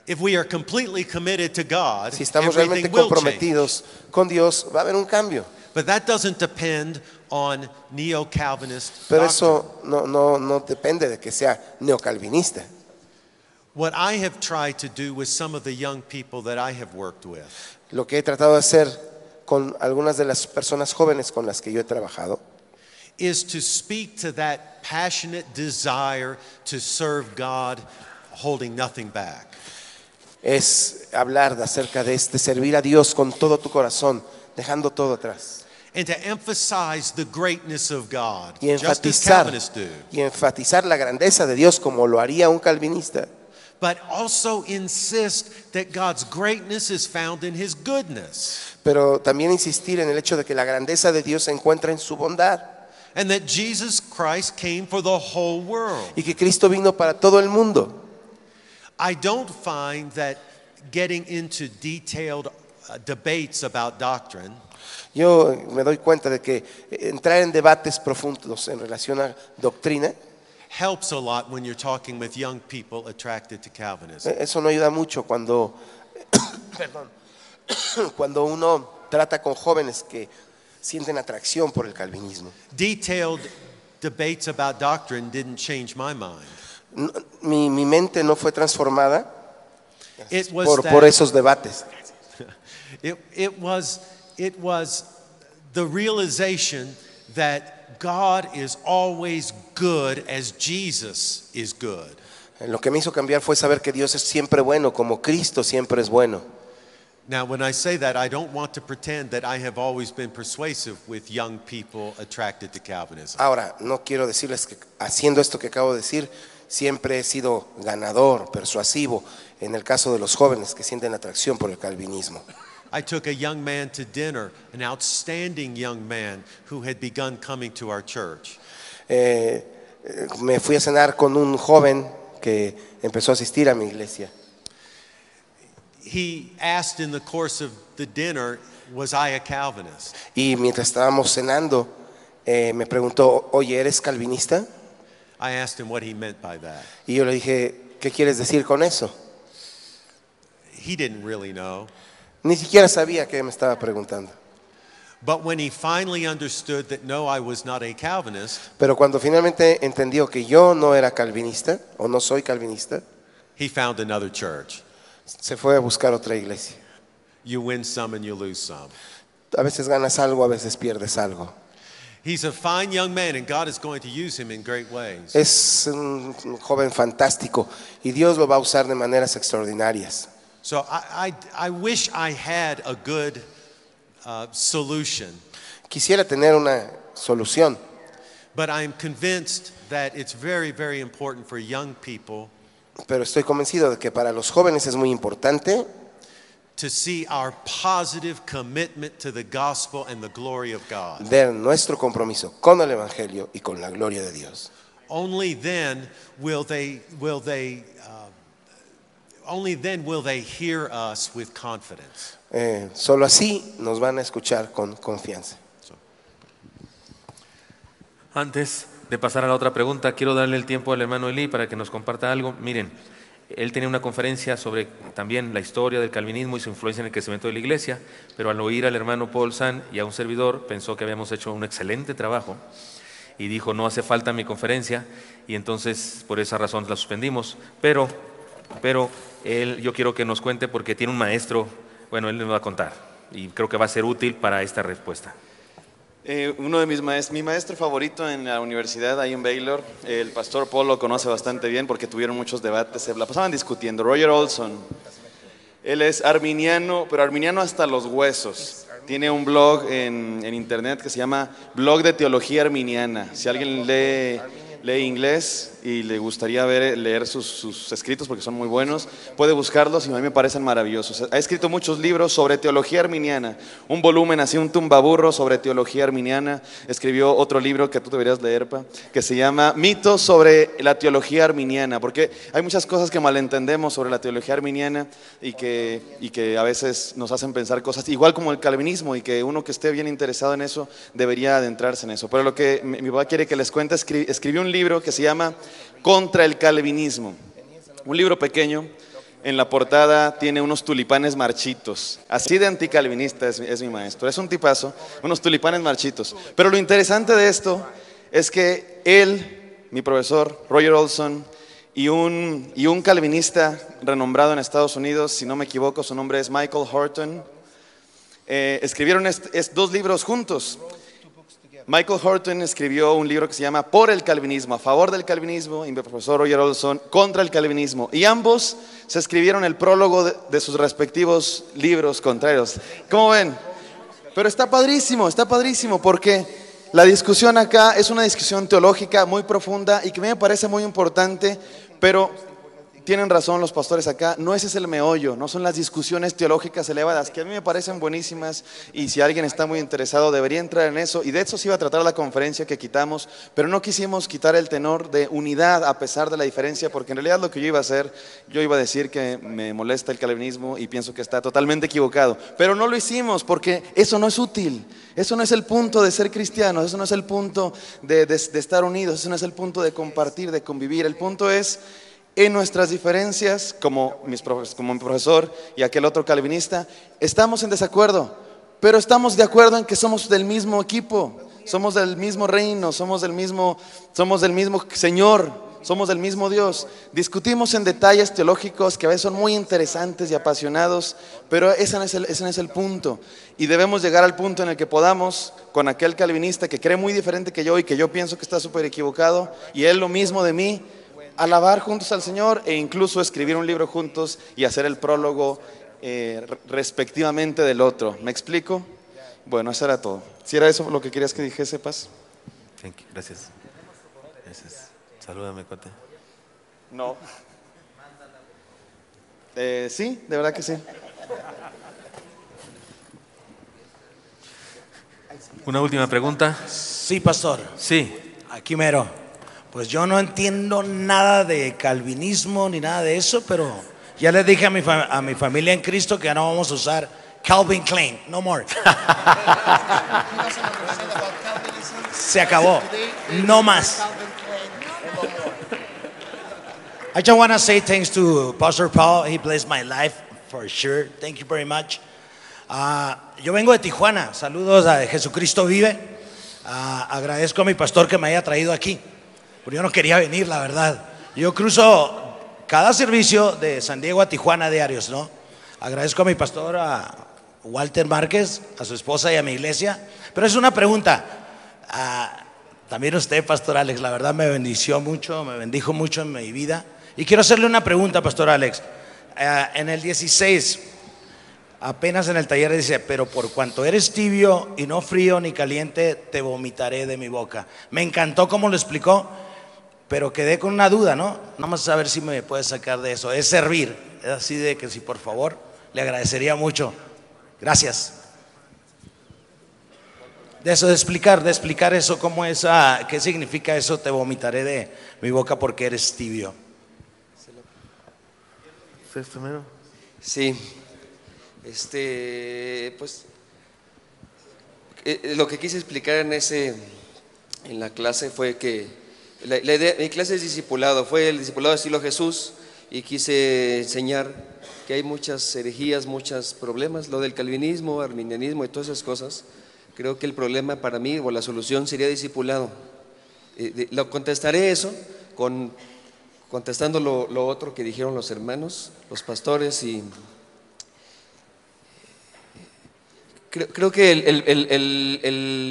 If we are completely committed to God, Si estamos realmente everything will change. comprometidos con Dios, va a haber un cambio. But that doesn't depend on neo-Calvinist Pero doctrine. eso no depende de que sea neocalvinista. What I have tried to do with some of the young people that I have worked with Lo que he tratado de hacer con algunas de las personas jóvenes con las que yo he trabajado is to speak to that passionate desire to serve God, holding nothing back. es hablar acerca de servir a Dios con todo tu corazón, dejando todo atrás. And to emphasize the greatness of God, Y just as Calvinists do. enfatizar la grandeza de Dios como lo haría un calvinista. but also insist that God's greatness is found in His goodness. Pero también insistir en el hecho de que la grandeza de Dios se encuentra en su bondad. And that Jesus Christ came for the whole world. Y que Cristo vino para todo el mundo. I don't find that getting into detailed debates about doctrine Yo me doy cuenta de que entrar en debates profundos en relación a doctrina helps a lot when you're talking with young people attracted to Calvinism. eso no ayuda mucho cuando cuando uno trata con jóvenes que sienten atracción por el calvinismo. Detailed debates about doctrine didn't change my mind. Mi mente no fue transformada It was por esos debates. It was the realization that God is always good as Jesus is good. Lo que me hizo cambiar fue saber que Dios es siempre bueno, como Cristo siempre es bueno. Now, when I say that, I don't want to pretend that I have always been persuasive with young people attracted to Calvinism. Ahora, no quiero decirles que haciendo esto que acabo de decir, siempre he sido ganador, persuasivo, en el caso de los jóvenes que sienten atracción por el calvinismo. I took a young man to dinner, an outstanding young man who had begun coming to our church. Me fui a cenar con un joven que empezó a asistir a mi iglesia. He asked in the course of the dinner, was I a Calvinist? Y mientras estábamos cenando, me preguntó, oye, ¿eres calvinista? I asked him what he meant by that. Y yo le dije, ¿qué quieres decir con eso? He didn't really know. Ni siquiera sabía qué me estaba preguntando. But when he finally understood that no, I was not a Calvinist, Pero cuando finalmente entendió que yo no era calvinista, o no soy calvinista, he found another church. se fue a buscar otra iglesia. You win some and you lose some. A veces ganas algo, a veces pierdes algo. He's a fine young man and God is going to use him in great ways. Es un joven fantástico y Dios lo va a usar de maneras extraordinarias. So I wish I had a good solution. Quisiera tener una solución, But I'm convinced that it's very, very important for young people pero estoy convencido de que para los jóvenes es muy importante to see our positive commitment to the gospel and the glory of God. ver nuestro compromiso con el Evangelio y con la gloria de Dios. Only then will they hear us with confidence. Solo así nos van a escuchar con confianza. Antes de pasar a la otra pregunta, quiero darle el tiempo al hermano Eli para que nos comparta algo. Miren, él tenía una conferencia sobre también la historia del calvinismo y su influencia en el crecimiento de la iglesia, pero al oír al hermano Paul San y a un servidor, pensó que habíamos hecho un excelente trabajo y dijo, no hace falta mi conferencia, y entonces por esa razón la suspendimos. Pero yo quiero que nos cuente porque tiene un maestro, bueno, él nos va a contar y creo que va a ser útil para esta respuesta. Uno de mi maestro favorito en la universidad, ahí en Baylor, el pastor Paul lo conoce bastante bien porque tuvieron muchos debates, se la pasaban discutiendo. Roger Olson, él es arminiano, pero arminiano hasta los huesos. Tiene un blog en internet que se llama Blog de Teología Arminiana. Si alguien lee inglés y le gustaría leer sus escritos porque son muy buenos, puede buscarlos y a mí me parecen maravillosos. Ha escrito muchos libros sobre teología arminiana, un volumen así, un tumbaburro sobre teología arminiana. Escribió otro libro que tú deberías leer, que se llama Mitos sobre la teología arminiana, porque hay muchas cosas que malentendemos sobre la teología arminiana y que a veces nos hacen pensar cosas, igual como el calvinismo, y que uno que esté bien interesado en eso debería adentrarse en eso. Pero lo que mi papá quiere que les cuente, escribió un libro que se llama Contra el calvinismo, un libro pequeño. En la portada tiene unos tulipanes marchitos, así de anticalvinista es mi maestro, es un tipazo, unos tulipanes marchitos. Pero lo interesante de esto es que él, mi profesor Roger Olson, y un calvinista renombrado en Estados Unidos, si no me equivoco, su nombre es Michael Horton, escribieron dos libros juntos. Michael Horton escribió un libro que se llama Por el calvinismo, a favor del calvinismo, y mi profesor Roger Olson contra el calvinismo. Y ambos se escribieron el prólogo de sus respectivos libros contrarios. ¿Cómo ven? Pero está padrísimo, porque la discusión acá es una discusión teológica muy profunda y que a mí me parece muy importante, pero tienen razón los pastores acá, no ese es el meollo, no son las discusiones teológicas elevadas, que a mí me parecen buenísimas, y si alguien está muy interesado debería entrar en eso, y de eso se iba a tratar la conferencia que quitamos, pero no quisimos quitar el tenor de unidad a pesar de la diferencia, porque en realidad lo que yo iba a hacer, yo iba a decir que me molesta el calvinismo y pienso que está totalmente equivocado, pero no lo hicimos porque eso no es útil, eso no es el punto de ser cristianos, eso no es el punto de estar unidos, eso no es el punto de compartir, de convivir, el punto es en nuestras diferencias, como mi profesor y aquel otro calvinista, estamos en desacuerdo, pero estamos de acuerdo en que somos del mismo equipo, somos del mismo reino, somos del mismo Señor, somos del mismo Dios. Discutimos en detalles teológicos que a veces son muy interesantes y apasionados, pero ese no es el punto. Y debemos llegar al punto en el que podamos, con aquel calvinista que cree muy diferente que yo y que yo pienso que está súper equivocado, y él lo mismo de mí, alabar juntos al Señor e incluso escribir un libro juntos y hacer el prólogo respectivamente del otro. ¿Me explico? Bueno, eso era todo. Si era eso lo que querías que dijese, Paz. Gracias. Gracias. Salúdame, cuate. No. Sí, de verdad que sí. Una última pregunta. Sí, pastor. Sí. Aquí mero. Pues yo no entiendo nada de calvinismo ni nada de eso, pero ya les dije a mi familia en Cristo que ya no vamos a usar Calvin Klein, no more. Se acabó, no más. I just want to say thanks to Pastor Paul. He blessed my life for sure. Thank you very much. Yo vengo de Tijuana. Saludos a Jesucristo Vive. Agradezco a mi pastor que me haya traído aquí. Pero yo no quería venir, la verdad. Yo cruzo cada servicio de San Diego a Tijuana diarios, ¿no? Agradezco a mi pastor, a Walter Márquez, a su esposa y a mi iglesia. Pero es una pregunta. También usted, Pastor Alex, la verdad me bendició mucho, me bendijo mucho en mi vida. Y quiero hacerle una pregunta, Pastor Alex. En el 16, apenas en el taller dice, pero por cuanto eres tibio y no frío ni caliente, te vomitaré de mi boca. Me encantó cómo lo explicó. Pero quedé con una duda, ¿no? Vamos a ver si me puede sacar de eso. Es servir. Es así de que si por favor, le agradecería mucho. Gracias. De eso, de explicar eso, cómo es, qué significa eso, te vomitaré de mi boca porque eres tibio. Sí. Pues, lo que quise explicar en la clase fue que la idea, mi clase es discipulado, fue el discipulado estilo Jesús, y quise enseñar que hay muchas herejías, muchos problemas, lo del calvinismo, arminianismo y todas esas cosas. Creo que el problema para mí, o la solución, sería discipulado. Lo contestaré eso contestando lo otro que dijeron los hermanos, los pastores, y creo que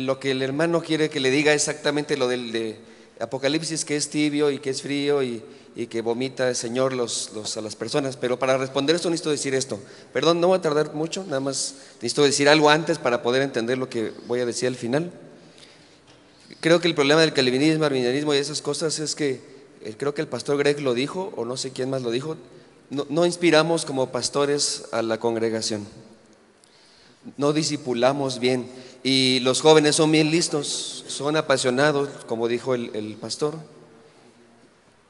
lo que el hermano quiere que le diga exactamente lo de Apocalipsis, que es tibio y que es frío y que vomita el Señor a las personas. Pero para responder esto necesito decir esto. Perdón, no voy a tardar mucho, nada más necesito decir algo antes para poder entender lo que voy a decir al final. Creo que el problema del calvinismo, arminianismo y esas cosas es que, creo que el pastor Greg lo dijo, o no sé quién más lo dijo, no inspiramos como pastores a la congregación. No discipulamos bien. Y los jóvenes son bien listos, son apasionados, como dijo el pastor,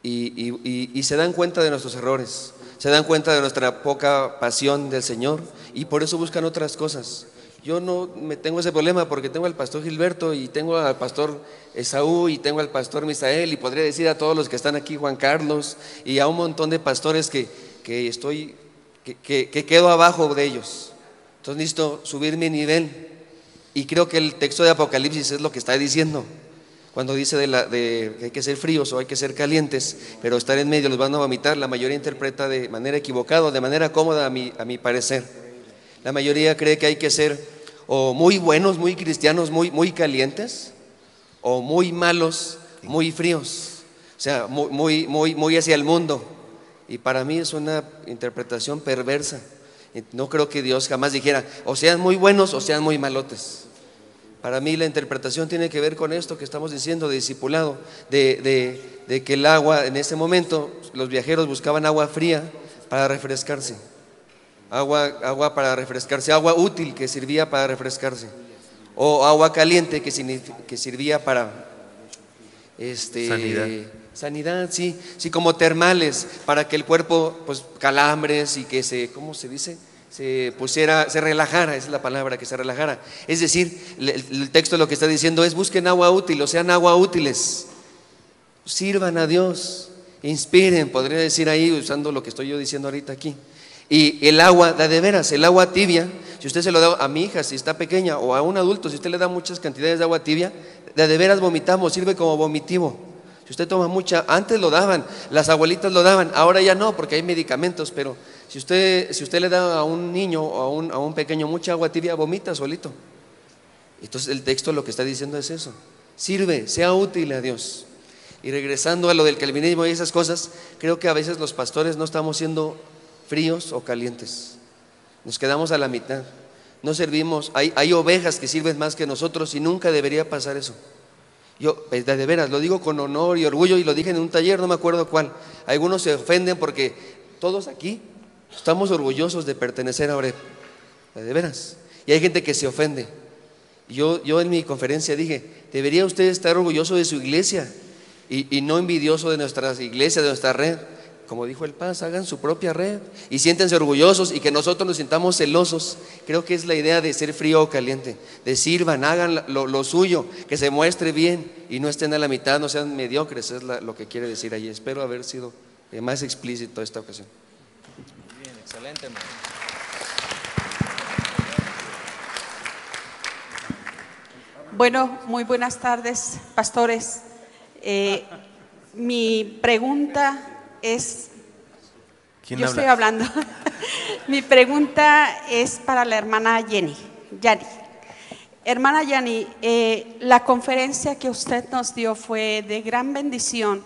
y se dan cuenta de nuestros errores, se dan cuenta de nuestra poca pasión del Señor, y por eso buscan otras cosas. Yo no tengo ese problema porque tengo al pastor Gilberto y tengo al pastor Esaú y tengo al pastor Misael, y podría decir a todos los que están aquí, Juan Carlos, y a un montón de pastores que quedo abajo de ellos. Entonces necesito subir mi nivel. Y creo que el texto de Apocalipsis es lo que está diciendo, cuando dice que hay que ser fríos o hay que ser calientes, pero estar en medio los van a vomitar. La mayoría interpreta de manera equivocada, de manera cómoda a mi parecer. La mayoría cree que hay que ser o muy buenos, muy cristianos, muy calientes, o muy malos, muy fríos, o sea, muy hacia el mundo. Y para mí es una interpretación perversa. No creo que Dios jamás dijera o sean muy buenos o sean muy malotes. Para mí la interpretación tiene que ver con esto que estamos diciendo de discipulado, de que el agua, en ese momento los viajeros buscaban agua fría para refrescarse, agua para refrescarse, agua útil que servía para refrescarse, o agua caliente que servía para sanidad, sí, como termales, para que el cuerpo, pues calambres y que se, ¿cómo se dice? Se relajara, esa es la palabra, que se relajara. Es decir, el texto lo que está diciendo es: busquen agua útil, o sean agua útiles, sirvan a Dios, inspiren, podría decir ahí, usando lo que estoy yo diciendo ahorita aquí. Y el agua, de veras, el agua tibia, si usted se lo da a mi hija, si está pequeña, o a un adulto, si usted le da muchas cantidades de agua tibia, de veras vomitamos, sirve como vomitivo. Si usted toma mucha, antes lo daban, las abuelitas lo daban, ahora ya no, porque hay medicamentos, pero si usted le da a un niño o a un pequeño mucha agua tibia, vomita solito. Entonces el texto lo que está diciendo es eso: sirve, sea útil a Dios. Y regresando a lo del calvinismo y esas cosas, creo que a veces los pastores no estamos siendo fríos o calientes, nos quedamos a la mitad, no servimos. Hay ovejas que sirven más que nosotros y nunca debería pasar eso. Yo de veras lo digo con honor y orgullo, y lo dije en un taller, no me acuerdo cuál. Algunos se ofenden porque todos aquí estamos orgullosos de pertenecer a OREP, de veras, y hay gente que se ofende. Yo en mi conferencia dije: debería usted estar orgulloso de su iglesia y no envidioso de nuestras iglesias, de nuestra red. Como dijo el Paz, hagan su propia red y siéntense orgullosos, y que nosotros nos sintamos celosos. Creo que es la idea de ser frío o caliente, de sirvan, hagan lo suyo, que se muestre bien y no estén a la mitad, no sean mediocres, es lo que quiere decir ahí. Espero haber sido más explícito esta ocasión. Bien, excelente, hermano. Bueno, muy buenas tardes, pastores. Mi pregunta es, ¿Quién yo habla? estoy hablando. Mi pregunta es para la hermana Yani. Hermana Yani, la conferencia que usted nos dio fue de gran bendición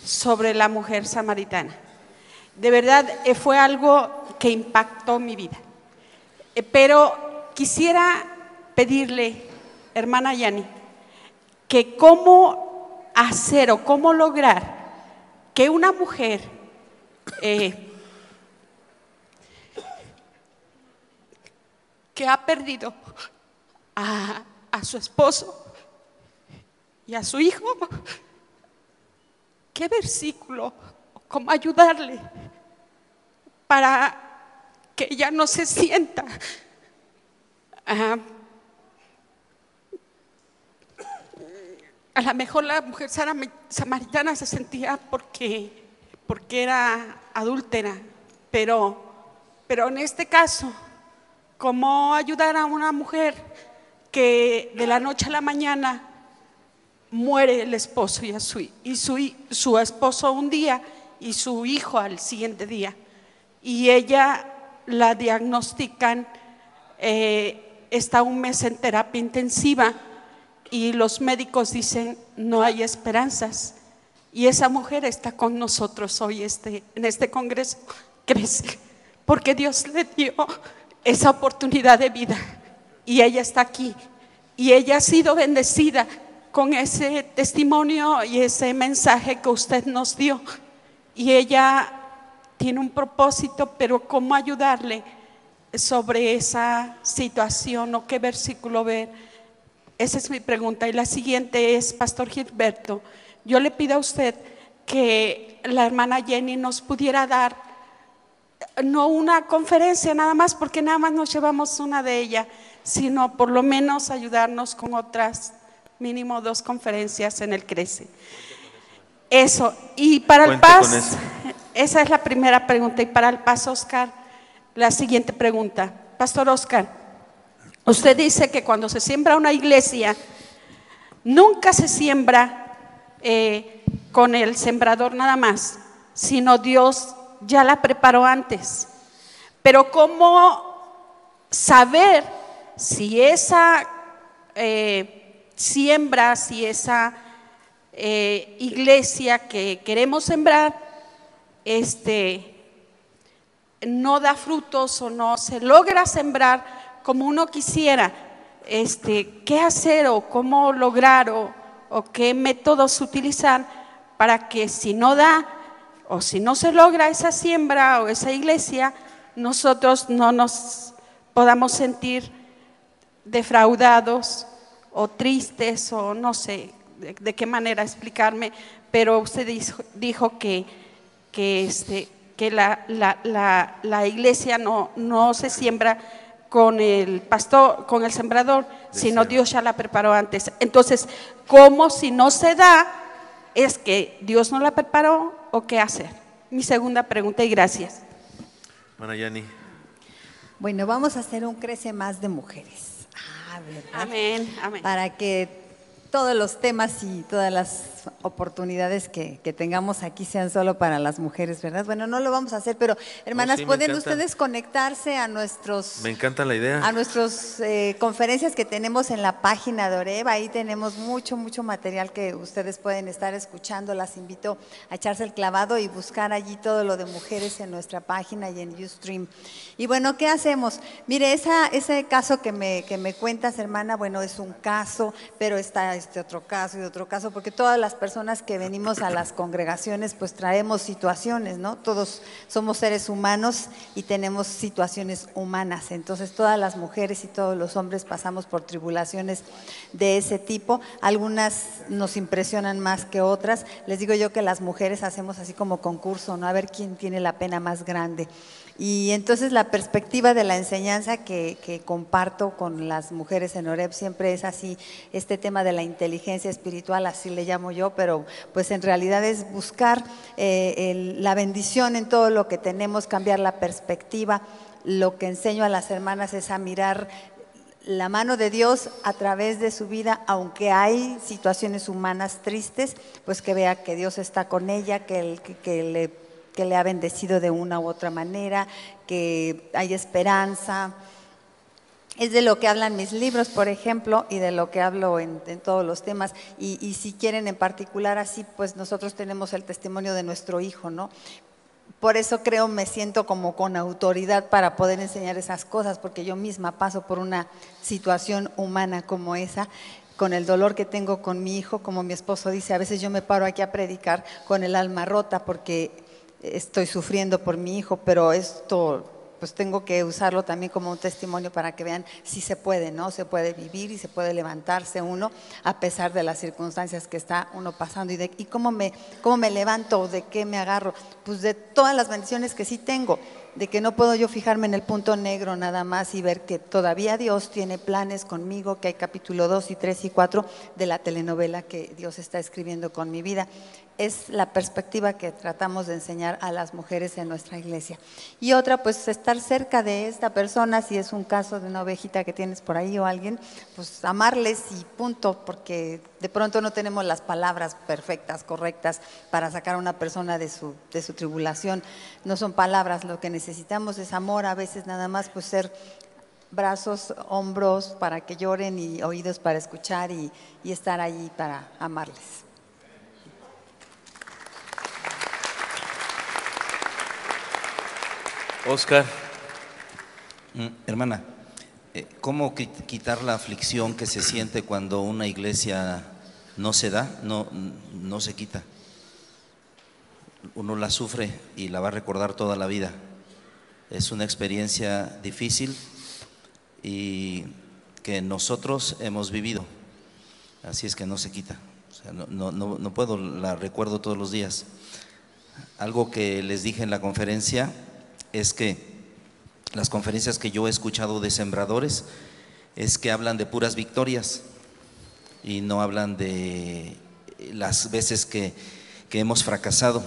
sobre la mujer samaritana. De verdad, fue algo que impactó mi vida. Pero quisiera pedirle, hermana Yani, que cómo hacer o cómo lograr que una mujer que ha perdido a su esposo y a su hijo, ¿qué versículo, cómo ayudarle para que ella no se sienta a lo mejor la mujer samaritana se sentía porque era adúltera, pero en este caso, ¿cómo ayudar a una mujer que de la noche a la mañana muere el esposo y su esposo un día y su hijo al siguiente día? Y ella la diagnostican, está un mes en terapia intensiva, y los médicos dicen: no hay esperanzas. Y esa mujer está con nosotros hoy en este congreso. Crece porque Dios le dio esa oportunidad de vida, y ella está aquí, y ella ha sido bendecida con ese testimonio y ese mensaje que usted nos dio, y ella tiene un propósito, pero ¿cómo ayudarle sobre esa situación o qué versículo ver? Esa es mi pregunta. Y la siguiente es, Pastor Gilberto, yo le pido a usted que la hermana Jenny nos pudiera dar, no una conferencia nada más, porque nada más nos llevamos una de ella, sino por lo menos ayudarnos con otras, mínimo 2 conferencias en el Crece. Eso. Y para el Paz, esa es la primera pregunta. Y para el Paz, Oscar, la siguiente pregunta. Pastor Oscar, usted dice que cuando se siembra una iglesia, nunca se siembra con el sembrador nada más, sino Dios ya la preparó antes. Pero ¿cómo saber si esa siembra, si esa iglesia que queremos sembrar no da frutos o no se logra sembrar como uno quisiera? qué hacer o cómo lograr o qué métodos utilizar para que si no da o si no se logra esa siembra o esa iglesia, nosotros no nos podamos sentir defraudados o tristes o no sé de qué manera explicarme, pero usted dijo que la iglesia no se siembra con el pastor, con el sembrador, sino Dios ya la preparó antes. Entonces, ¿cómo si no se da es que Dios no la preparó o qué hacer? Mi segunda pregunta y gracias. Manayani. Bueno, vamos a hacer un Crece Más de mujeres. ¿Verdad? Amén, amén. Para que todos los temas y todas las oportunidades que tengamos aquí sean solo para las mujeres, ¿verdad? Bueno, no lo vamos a hacer, pero hermanas, sí, ¿pueden ustedes conectarse a nuestros... Me encanta la idea. A nuestras conferencias que tenemos en la página de Oreb? Ahí tenemos mucho material que ustedes pueden estar escuchando. Las invito a echarse el clavado y buscar allí todo lo de mujeres en nuestra página y en Ustream. Y bueno, ¿qué hacemos? Mire, ese caso que me cuentas, hermana, bueno, es un caso, pero está este otro caso y otro caso, porque todas las personas que venimos a las congregaciones pues traemos situaciones, ¿no? Todos somos seres humanos y tenemos situaciones humanas, entonces todas las mujeres y todos los hombres pasamos por tribulaciones de ese tipo. Algunas nos impresionan más que otras. Les digo yo que las mujeres hacemos así como concurso, ¿no? A ver quién tiene la pena más grande. Y entonces la perspectiva de la enseñanza que comparto con las mujeres en Oreb siempre es así, este tema de la inteligencia espiritual, así le llamo yo, pero pues en realidad es buscar la bendición en todo lo que tenemos, cambiar la perspectiva. Lo que enseño a las hermanas es a mirar la mano de Dios a través de su vida, aunque hay situaciones humanas tristes, pues que vea que Dios está con ella, que le ha bendecido de una u otra manera, que hay esperanza. Es de lo que hablan mis libros, por ejemplo, y de lo que hablo en todos los temas. Y si quieren en particular así, pues nosotros tenemos el testimonio de nuestro hijo, ¿no? Por eso creo, me siento como con autoridad para poder enseñar esas cosas, porque yo misma paso por una situación humana como esa, con el dolor que tengo con mi hijo, como mi esposo dice, a veces yo me paro aquí a predicar con el alma rota porque estoy sufriendo por mi hijo, pero esto pues tengo que usarlo también como un testimonio para que vean si se puede, ¿no? Se puede vivir y se puede levantarse uno a pesar de las circunstancias que está uno pasando. ¿Y cómo me levanto? ¿De qué me agarro? Pues de todas las bendiciones que sí tengo, de que no puedo yo fijarme en el punto negro nada más y ver que todavía Dios tiene planes conmigo, que hay capítulo 2 y 3 y 4 de la telenovela que Dios está escribiendo con mi vida. Es la perspectiva que tratamos de enseñar a las mujeres en nuestra iglesia. Y otra, pues estar cerca de esta persona, si es un caso de una ovejita que tienes por ahí o alguien, pues amarles y punto, porque de pronto no tenemos las palabras perfectas, correctas para sacar a una persona de su tribulación. No son palabras, lo que necesitamos es amor, a veces nada más pues ser brazos, hombros para que lloren y oídos para escuchar y estar ahí para amarles. Oscar. Hermana, ¿cómo quitar la aflicción que se siente cuando una iglesia no se da, no se quita? Uno la sufre y la va a recordar toda la vida. Es una experiencia difícil y que nosotros hemos vivido. Así es que no se quita. O sea, no puedo, la recuerdo todos los días. Algo que les dije en la conferencia es que las conferencias que yo he escuchado de sembradores es que hablan de puras victorias y no hablan de las veces que hemos fracasado.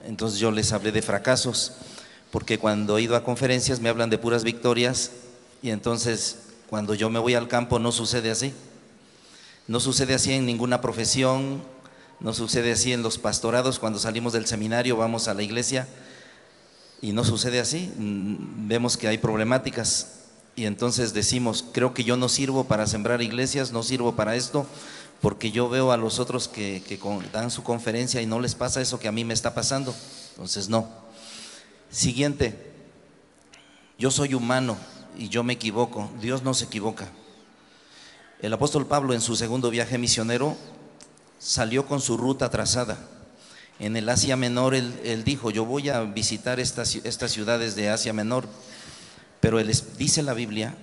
Entonces yo les hablé de fracasos, porque cuando he ido a conferencias me hablan de puras victorias y entonces cuando yo me voy al campo no sucede así. No sucede así en ninguna profesión, no sucede así en los pastorados. Cuando salimos del seminario vamos a la iglesia y no sucede así, vemos que hay problemáticas y entonces decimos, creo que yo no sirvo para sembrar iglesias, no sirvo para esto, porque yo veo a los otros que dan su conferencia y no les pasa eso que a mí me está pasando. Entonces no. Siguiente, yo soy humano y yo me equivoco, Dios no se equivoca. El apóstol Pablo en su segundo viaje misionero salió con su ruta trazada. En el Asia Menor él dijo, yo voy a visitar estas ciudades de Asia Menor, pero dice la Biblia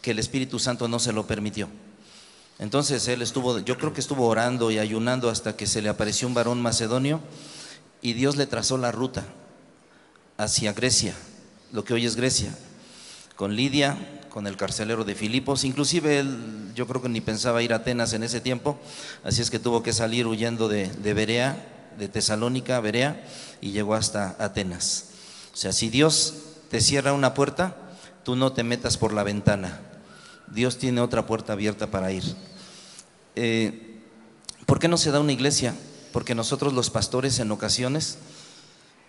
que el Espíritu Santo no se lo permitió. Entonces yo creo que estuvo orando y ayunando hasta que se le apareció un varón macedonio y Dios le trazó la ruta hacia Grecia, lo que hoy es Grecia, con Lidia, con el carcelero de Filipos. Inclusive él, yo creo que ni pensaba ir a Atenas en ese tiempo, así es que tuvo que salir huyendo de Berea, de Tesalónica a Berea, y llegó hasta Atenas. O sea, si Dios te cierra una puerta, tú no te metas por la ventana. Dios tiene otra puerta abierta para ir. ¿Por qué no se da una iglesia? Porque nosotros los pastores en ocasiones,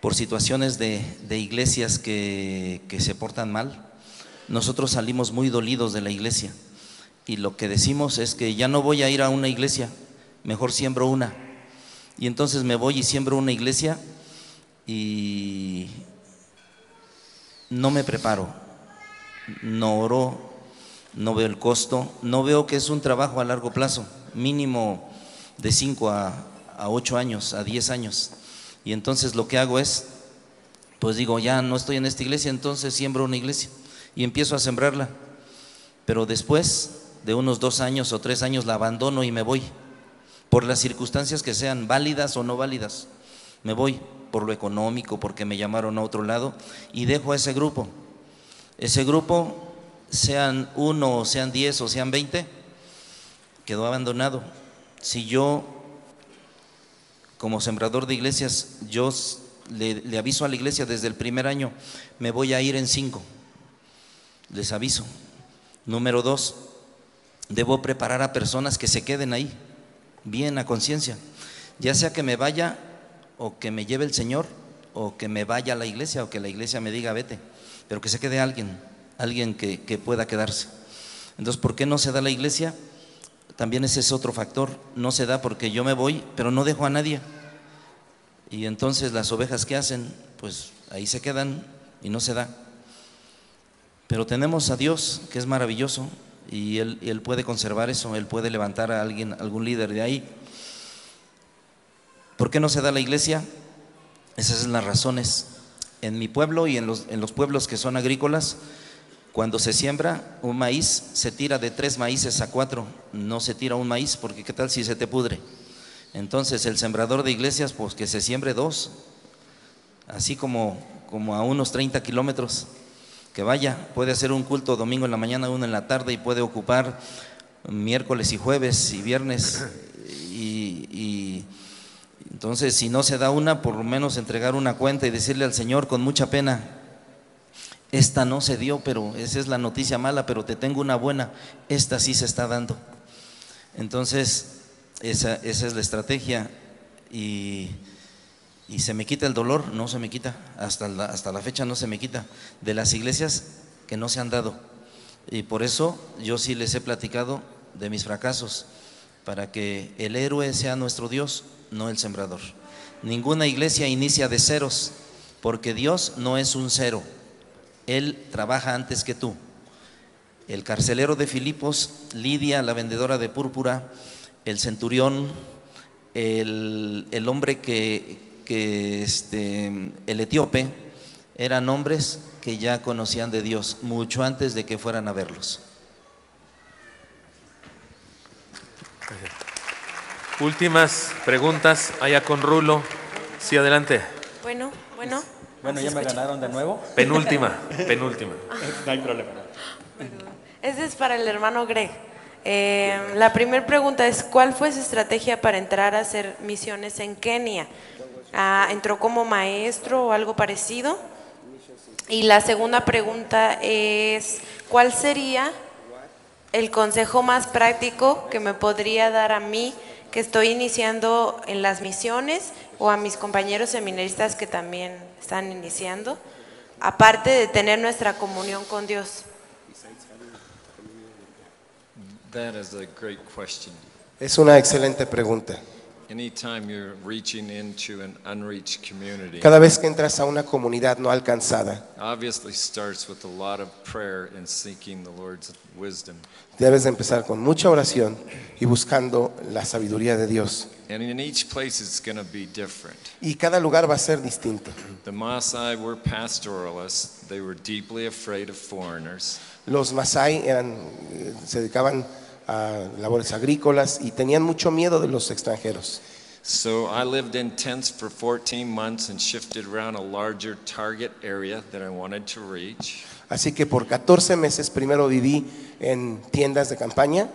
por situaciones de iglesias que se portan mal, nosotros salimos muy dolidos de la iglesia y lo que decimos es que ya no voy a ir a una iglesia, mejor siembro una. Y entonces me voy y siembro una iglesia y no me preparo, no oro, no veo el costo, no veo que es un trabajo a largo plazo, mínimo de 5 a 8 años, a 10 años. Y entonces lo que hago es, pues digo, ya no estoy en esta iglesia, entonces siembro una iglesia y empiezo a sembrarla. Pero después de unos 2 años o 3 años la abandono y me voy, por las circunstancias que sean válidas o no válidas. Me voy por lo económico, porque me llamaron a otro lado y dejo a ese grupo. Ese grupo, sean 1 o sean 10 o sean 20, quedó abandonado. Si yo, como sembrador de iglesias, yo le aviso a la iglesia desde el primer año, me voy a ir en 5, les aviso. Número 2, debo preparar a personas que se queden ahí, bien a conciencia, ya sea que me vaya o que me lleve el Señor, o que me vaya a la iglesia, o que la iglesia me diga vete, pero que se quede alguien que pueda quedarse. Entonces, ¿por qué no se da la iglesia? También ese es otro factor, no se da porque yo me voy, pero no dejo a nadie. Y entonces las ovejas que hacen, pues ahí se quedan y no se da. Pero tenemos a Dios, que es maravilloso, y Él puede conservar eso, Él puede levantar a alguien, algún líder de ahí. ¿Por qué no se da la iglesia? Esas son las razones. En mi pueblo y en los pueblos que son agrícolas, cuando se siembra un maíz, se tira de 3 maíces a 4, no se tira un maíz, porque qué tal si se te pudre. Entonces el sembrador de iglesias, pues que se siembre 2, así como a unos 30 kilómetros, que vaya, puede hacer un culto domingo en la mañana, uno en la tarde, y puede ocupar miércoles y jueves y viernes, y entonces si no se da una, por lo menos entregar una cuenta y decirle al Señor con mucha pena, esta no se dio, pero esa es la noticia mala, pero te tengo una buena, esta sí se está dando. Entonces esa es la estrategia. Y se me quita el dolor, no se me quita, hasta la fecha no se me quita, de las iglesias que no se han dado. Y por eso yo sí les he platicado de mis fracasos, para que el héroe sea nuestro Dios, no el sembrador. Ninguna iglesia inicia de ceros, porque Dios no es un cero, Él trabaja antes que tú. El carcelero de Filipos, Lidia, la vendedora de púrpura, el centurión, el hombre el etíope, eran hombres que ya conocían de Dios mucho antes de que fueran a verlos. Últimas preguntas allá con Rulo. Sí, adelante. Bueno, ya me ganaron de nuevo. Penúltima. No hay problema. Este es para el hermano Greg. La primera pregunta es, ¿cuál fue su estrategia para entrar a hacer misiones en Kenia? ¿Entró como maestro o algo parecido? Y la segunda pregunta es, ¿cuál sería el consejo más práctico que me podría dar a mí que estoy iniciando en las misiones, o a mis compañeros seminaristas que también están iniciando, aparte de tener nuestra comunión con Dios? That is a great question. Es una excelente pregunta. Anytime you're reaching into an unreached community, Cada vez que entras a una comunidad no alcanzada, obviously starts with a lot of prayer and seeking the Lord's wisdom. debes de empezar con mucha oración y buscando la sabiduría de Dios. And in each place it's going to be different. Y cada lugar va a ser distinto. The Maasai were pastoralists. They were deeply afraid of foreigners. Los Masái se dedicaban a labores agrícolas y tenían mucho miedo de los extranjeros. So I lived in tents for 14 months and shifted around a larger target area that I wanted to reach. Así que por 14 meses primero viví en tiendas de campaña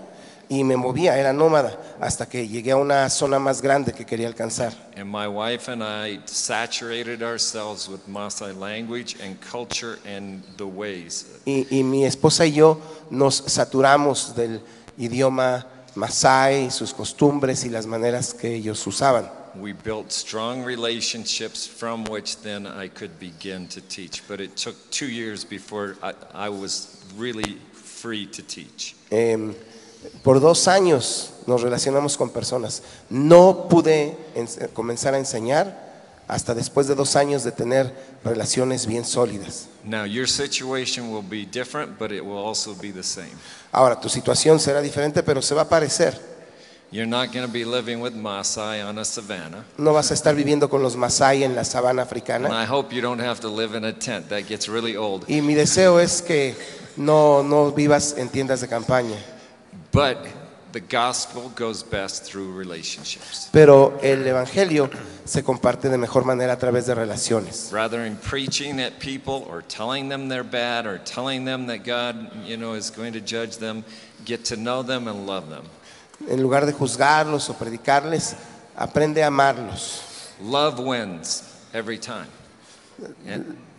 y me movía, era nómada, hasta que llegué a una zona más grande que quería alcanzar. And my wife and I saturated ourselves with Maasai language and culture and the ways. Y mi esposa y yo nos saturamos del idioma Masái, sus costumbres y las maneras que ellos usaban. We built strong relationships from which then I could begin to teach. But it took 2 years before I was really free to teach. Por 2 años nos relacionamos con personas. No pude comenzar a enseñar hasta después de 2 años de tener relaciones bien sólidas. Now your situation will be different, but it will also be the same. Ahora, tu situación será diferente, pero se va a parecer. You're not going to be living with Maasai on a savanna. No vas a estar viviendo con los Masái en la sabana africana. And I hope you don't have to live in a tent. That gets really old. Y mi deseo es que no vivas en tiendas de campaña. But the gospel goes best through relationships. Pero el evangelio se comparte de mejor manera a través de relaciones. Rather than preaching at people or telling them they're bad or telling them that God, is going to judge them, get to know them and love them. En lugar de juzgarlos o predicarles, aprende a amarlos. Love wins every time.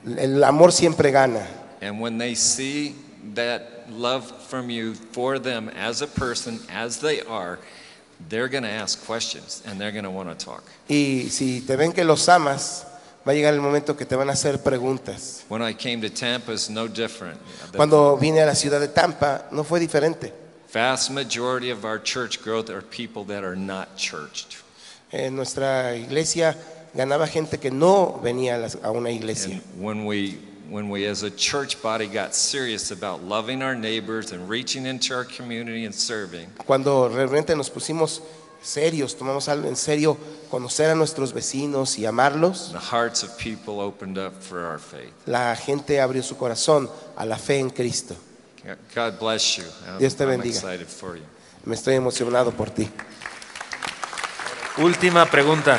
El amor siempre gana. And when they see that love from you for them as a person, as they are, they're going to ask questions and they're going to want to talk. Y si te ven que los amas, va a llegar el momento que te van a hacer preguntas. When I came to Tampa, it's no different. Cuando vine a la ciudad de Tampa, no fue diferente. Vast majority of our church growth are people that are not churched. En nuestra iglesia ganaba gente que no venía a una iglesia. And when we as a church body got serious about loving our neighbors and reaching into our community and serving. Cuando realmente nos pusimos serios, tomamos algo en serio, conocer a nuestros vecinos y amarlos, The hearts of people opened up for our faith. la gente abrió su corazón a la fe en Cristo. God bless you. Dios te I'm bendiga. excited for you. Me estoy emocionado por ti. Última pregunta.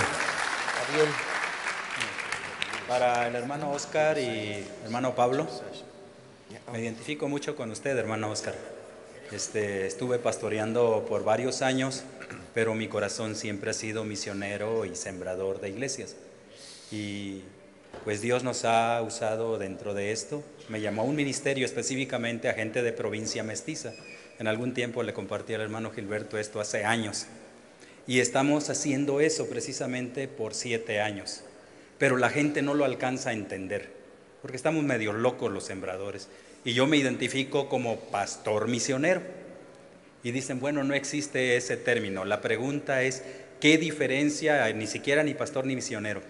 Para el hermano Oscar y hermano Pablo, me identifico mucho con usted, hermano Oscar. Estuve pastoreando por varios años, pero mi corazón siempre ha sido misionero y sembrador de iglesias. Y pues Dios nos ha usado dentro de esto. Me llamó a un ministerio específicamente a gente de provincia mestiza. En algún tiempo le compartí al hermano Gilberto esto hace años. Y estamos haciendo eso precisamente por 7 años. Pero la gente no lo alcanza a entender, porque estamos medio locos los sembradores. Y yo me identifico como pastor misionero. Y dicen, bueno, no existe ese término. La pregunta es, ¿qué diferencia, ni siquiera ni pastor ni misionero,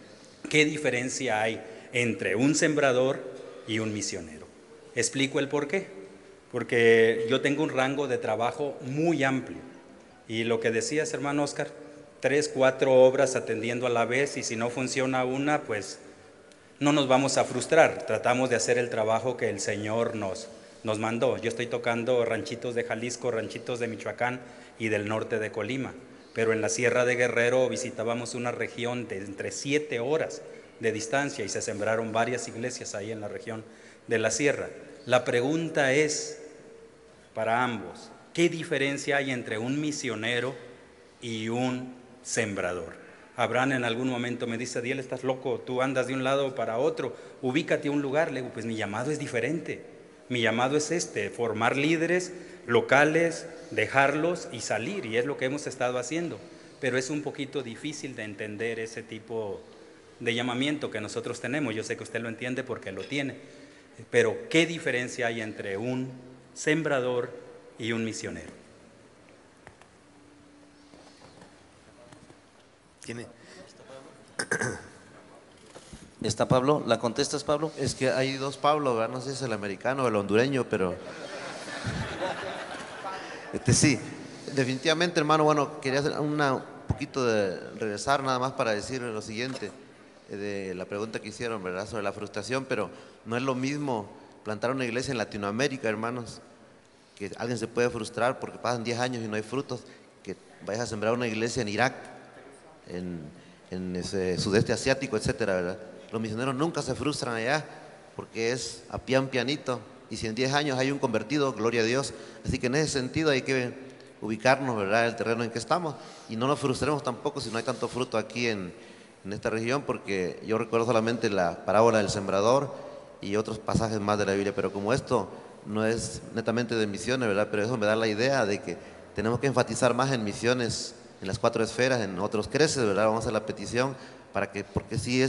qué diferencia hay entre un sembrador y un misionero? Explico el por qué. Porque yo tengo un rango de trabajo muy amplio. Y lo que decías, hermano Oscar, 3, 4 obras atendiendo a la vez, y si no funciona una, pues no nos vamos a frustrar. Tratamos de hacer el trabajo que el Señor nos mandó. Yo estoy tocando ranchitos de Jalisco, ranchitos de Michoacán y del norte de Colima. Pero en la Sierra de Guerrero visitábamos una región de entre 7 horas de distancia y se sembraron varias iglesias ahí en la región de la Sierra. La pregunta es para ambos, ¿qué diferencia hay entre un misionero y un sembrador? Abraham en algún momento me dice, Diel, estás loco, tú andas de un lado para otro, ubícate a un lugar. Le digo, pues mi llamado es diferente. Mi llamado es formar líderes locales, dejarlos y salir, y es lo que hemos estado haciendo. Pero es un poquito difícil de entender ese tipo de llamamiento que nosotros tenemos. Yo sé que usted lo entiende porque lo tiene. Pero ¿qué diferencia hay entre un sembrador y un misionero? ¿Tiene? ¿Está Pablo? ¿La contestas, Pablo? Es que hay dos Pablo, ¿verdad? No sé si es el americano o el hondureño, pero... sí, definitivamente, hermano, bueno, quería hacer un poquito de regresar nada más para decir lo siguiente, de la pregunta que hicieron, ¿verdad? Sobre la frustración, pero no es lo mismo plantar una iglesia en Latinoamérica, hermanos, que alguien se puede frustrar porque pasan 10 años y no hay frutos, que vayas a sembrar una iglesia en Irak, en ese sudeste asiático, etcétera, ¿verdad? Los misioneros nunca se frustran allá porque es a pianito, y si en 10 años hay un convertido, gloria a Dios. Así que en ese sentido hay que ubicarnos, ¿verdad?, el terreno en que estamos, y no nos frustremos tampoco si no hay tanto fruto aquí en esta región, porque yo recuerdo solamente la parábola del sembrador y otros pasajes más de la Biblia, pero como esto no es netamente de misiones, ¿verdad?, pero eso me da la idea de que tenemos que enfatizar más en misiones, en las 4 esferas, en otros creces, ¿verdad? Vamos a hacer la petición porque sí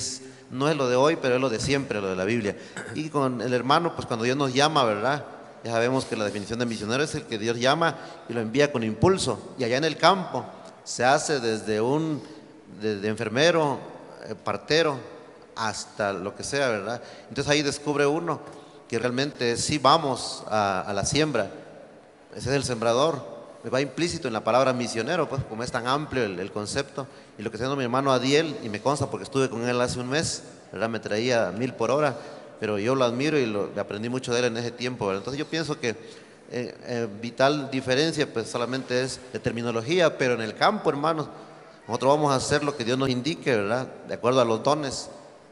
no es lo de hoy, pero es lo de siempre, lo de la Biblia. Y con el hermano, pues cuando Dios nos llama, ¿verdad?, ya sabemos que la definición de misionero es el que Dios llama y lo envía con impulso. Y allá en el campo se hace desde enfermero, partero, hasta lo que sea, ¿verdad? Entonces ahí descubre uno que realmente sí vamos a la siembra. Ese es el sembrador. Va implícito en la palabra misionero, pues como es tan amplio el concepto. Y lo que está haciendo mi hermano Adiel, y me consta porque estuve con él hace un mes, ¿verdad?, me traía 1000 por hora, pero yo lo admiro y aprendí mucho de él en ese tiempo, ¿verdad? Entonces yo pienso que vital diferencia pues solamente es de terminología, pero en el campo, hermanos, nosotros vamos a hacer lo que Dios nos indique, ¿verdad?, de acuerdo a los dones.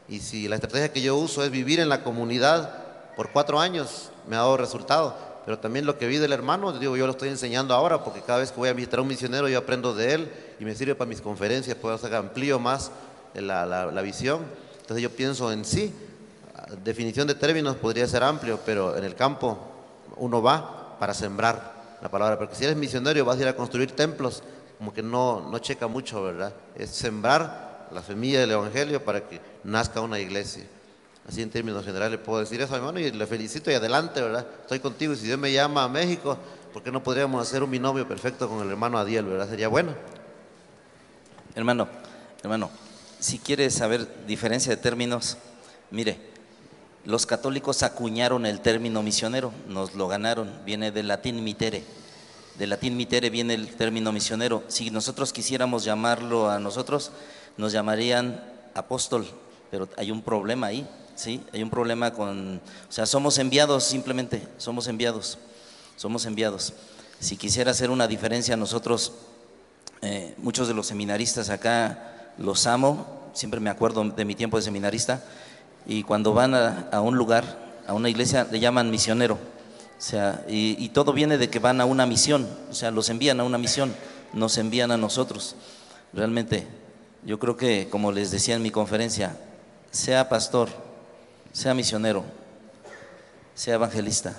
Y si la estrategia que yo uso es vivir en la comunidad por 4 años, me ha dado resultado. Pero también lo que vi del hermano, digo, yo lo estoy enseñando ahora, porque cada vez que voy a visitar a un misionero yo aprendo de él y me sirve para mis conferencias, puedo hacer amplío más la visión. Entonces yo pienso en sí, definición de términos podría ser amplio, pero en el campo uno va para sembrar la palabra, porque si eres misionario vas a ir a construir templos, como que no checa mucho, ¿verdad? Es sembrar la semilla del evangelio para que nazca una iglesia. Así en términos generales puedo decir eso, hermano, y le felicito y adelante, ¿verdad? Estoy contigo, y si Dios me llama a México, ¿por qué no podríamos hacer un binomio perfecto con el hermano Adiel, ¿verdad? Sería bueno. Hermano, si quiere saber diferencia de términos, mire, los católicos acuñaron el término misionero, nos lo ganaron, viene del latín mitere. Del latín mitere viene el término misionero. Si nosotros quisiéramos llamarlo a nosotros, nos llamarían apóstol, pero hay un problema ahí. Sí, hay un problema o sea, somos enviados simplemente, somos enviados. Si quisiera hacer una diferencia, nosotros, muchos de los seminaristas acá los amo, siempre me acuerdo de mi tiempo de seminarista, y cuando van a un lugar, a una iglesia, le llaman misionero, o sea, y todo viene de que van a una misión, o sea, los envían a una misión, nos envían a nosotros. Realmente, yo creo que, como les decía en mi conferencia, sea pastor, sea misionero, sea evangelista,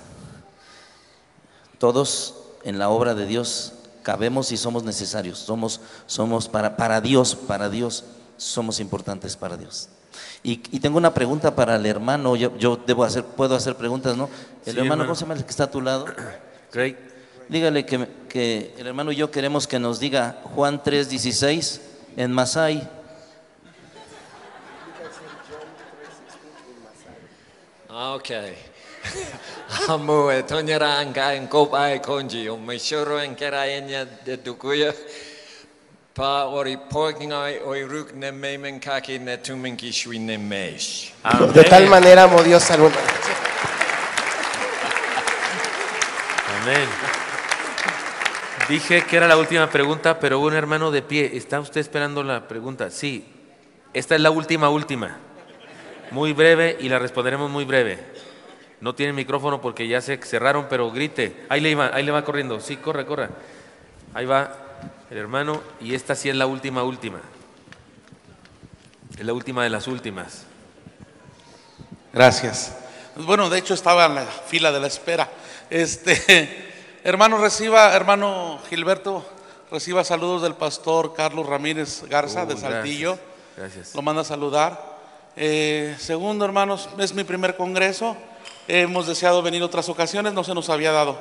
todos en la obra de Dios cabemos y somos necesarios, somos para Dios, somos importantes para Dios. Y tengo una pregunta para el hermano, yo puedo hacer preguntas, ¿no? El Sí, hermano, ¿cómo se llama el que está a tu lado? Greg. Dígale que el hermano y yo queremos que nos diga Juan 3:16 en Masái. Okay. Amu etonyara anga en kopa e konji o me shoro en keraenya de dukuya pa ori porking ai oi ruk ne memen kaki ne tuminki shui ne mesh. De tal manera amó Dios al mundo. Amén. Dije que era la última pregunta, pero hubo un hermano de pie. ¿Está usted esperando la pregunta? Sí. Esta es la última. Muy breve y la responderemos muy breve. No tiene micrófono porque ya se cerraron, pero grite. Ahí le va corriendo. Sí, corre. Ahí va el hermano y esta sí es la última. Es la última de las últimas. Gracias. Bueno, de hecho estaba en la fila de la espera. Hermano Gilberto, reciba saludos del pastor Carlos Ramírez Garza de Saltillo. Gracias. Lo manda a saludar. Segundo, hermanos, es mi primer congreso. Hemos deseado venir otras ocasiones, no se nos había dado.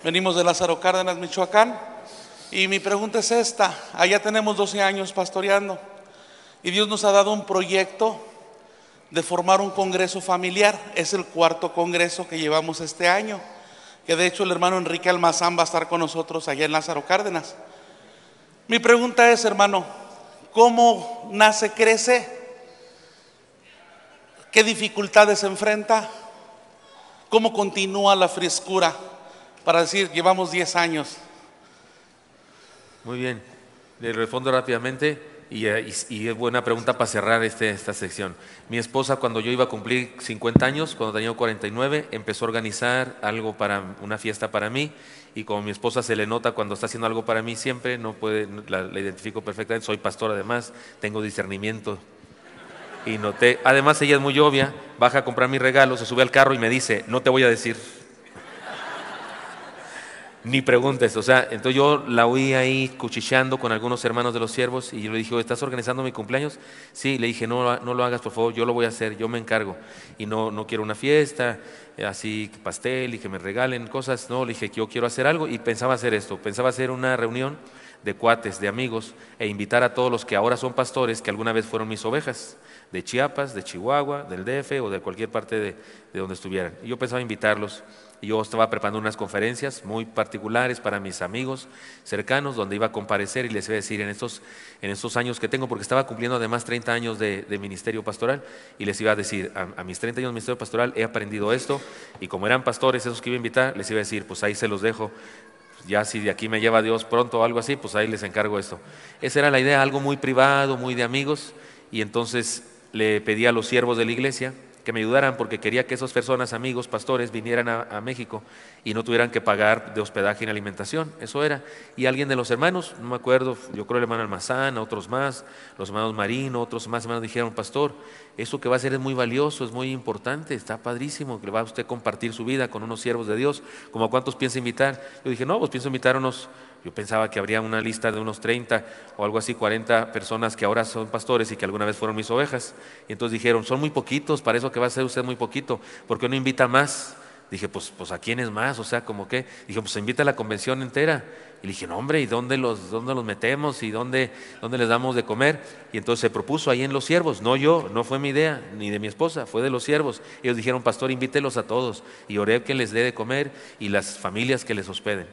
Venimos de Lázaro Cárdenas, Michoacán. Y mi pregunta es esta. Allá tenemos 12 años pastoreando. Y Dios nos ha dado un proyecto de formar un congreso familiar. Es el 4º congreso que llevamos este año, que de hecho el hermano Enrique Almazán va a estar con nosotros allá en Lázaro Cárdenas. Mi pregunta es, hermano, ¿cómo nace, crece? ¿Qué dificultades enfrenta? ¿Cómo continúa la frescura para decir, llevamos 10 años? Muy bien, le respondo rápidamente y es buena pregunta para cerrar esta sección. Mi esposa, cuando yo iba a cumplir 50 años, cuando tenía 49, empezó a organizar algo para una fiesta para mí, y como mi esposa se le nota cuando está haciendo algo para mí siempre, no puede, la identifico perfectamente, soy pastor además, tengo discernimiento. Y noté, además ella es muy obvia, baja a comprar mis regalos, se sube al carro y me dice, no te voy a decir. Ni preguntes, o sea, entonces yo la oí ahí cuchicheando con algunos hermanos de los siervos y yo le dije, ¿estás organizando mi cumpleaños? Sí, le dije, no lo hagas por favor, yo lo voy a hacer, yo me encargo. Y no quiero una fiesta, así pastel y que me regalen cosas, no, le dije que yo quiero hacer algo y pensaba hacer esto, pensaba hacer una reunión de cuates, de amigos e invitar a todos los que ahora son pastores que alguna vez fueron mis ovejas, de Chiapas, de Chihuahua, del DF o de cualquier parte de donde estuvieran. Y yo pensaba invitarlos. Y yo estaba preparando unas conferencias muy particulares para mis amigos cercanos, donde iba a comparecer y les iba a decir en estos años que tengo, porque estaba cumpliendo además 30 años de ministerio pastoral, y les iba a decir, a mis 30 años de ministerio pastoral he aprendido esto, y como eran pastores esos que iba a invitar, les iba a decir, pues ahí se los dejo, ya si de aquí me lleva Dios pronto o algo así, pues ahí les encargo esto. Esa era la idea, algo muy privado, muy de amigos, y entonces le pedí a los siervos de la iglesia que me ayudaran porque quería que esas personas, amigos, pastores, vinieran a México y no tuvieran que pagar de hospedaje y alimentación, eso era. Y alguien de los hermanos, no me acuerdo, yo creo el hermano Almazán, otros más, los hermanos Marino, otros más hermanos dijeron, pastor, eso que va a hacer es muy valioso, es muy importante, está padrísimo, que le va a usted compartir su vida con unos siervos de Dios, ¿como a cuántos piensa invitar? Yo dije, no, pues pienso invitar a unos... Yo pensaba que habría una lista de unos 30 o algo así, 40 personas que ahora son pastores y que alguna vez fueron mis ovejas. Y entonces dijeron, son muy poquitos, para eso que va a hacer usted muy poquito, ¿por qué no invita más? Dije, pues ¿a quiénes más? O sea, como que, dije, pues invita a la convención entera. Y le dije, no hombre, ¿y dónde los metemos? ¿Y dónde les damos de comer? Y entonces se propuso ahí en los siervos, no yo, no fue mi idea, ni de mi esposa, fue de los siervos. Ellos dijeron, pastor, invítelos a todos y oré que les dé de comer y las familias que les hospeden.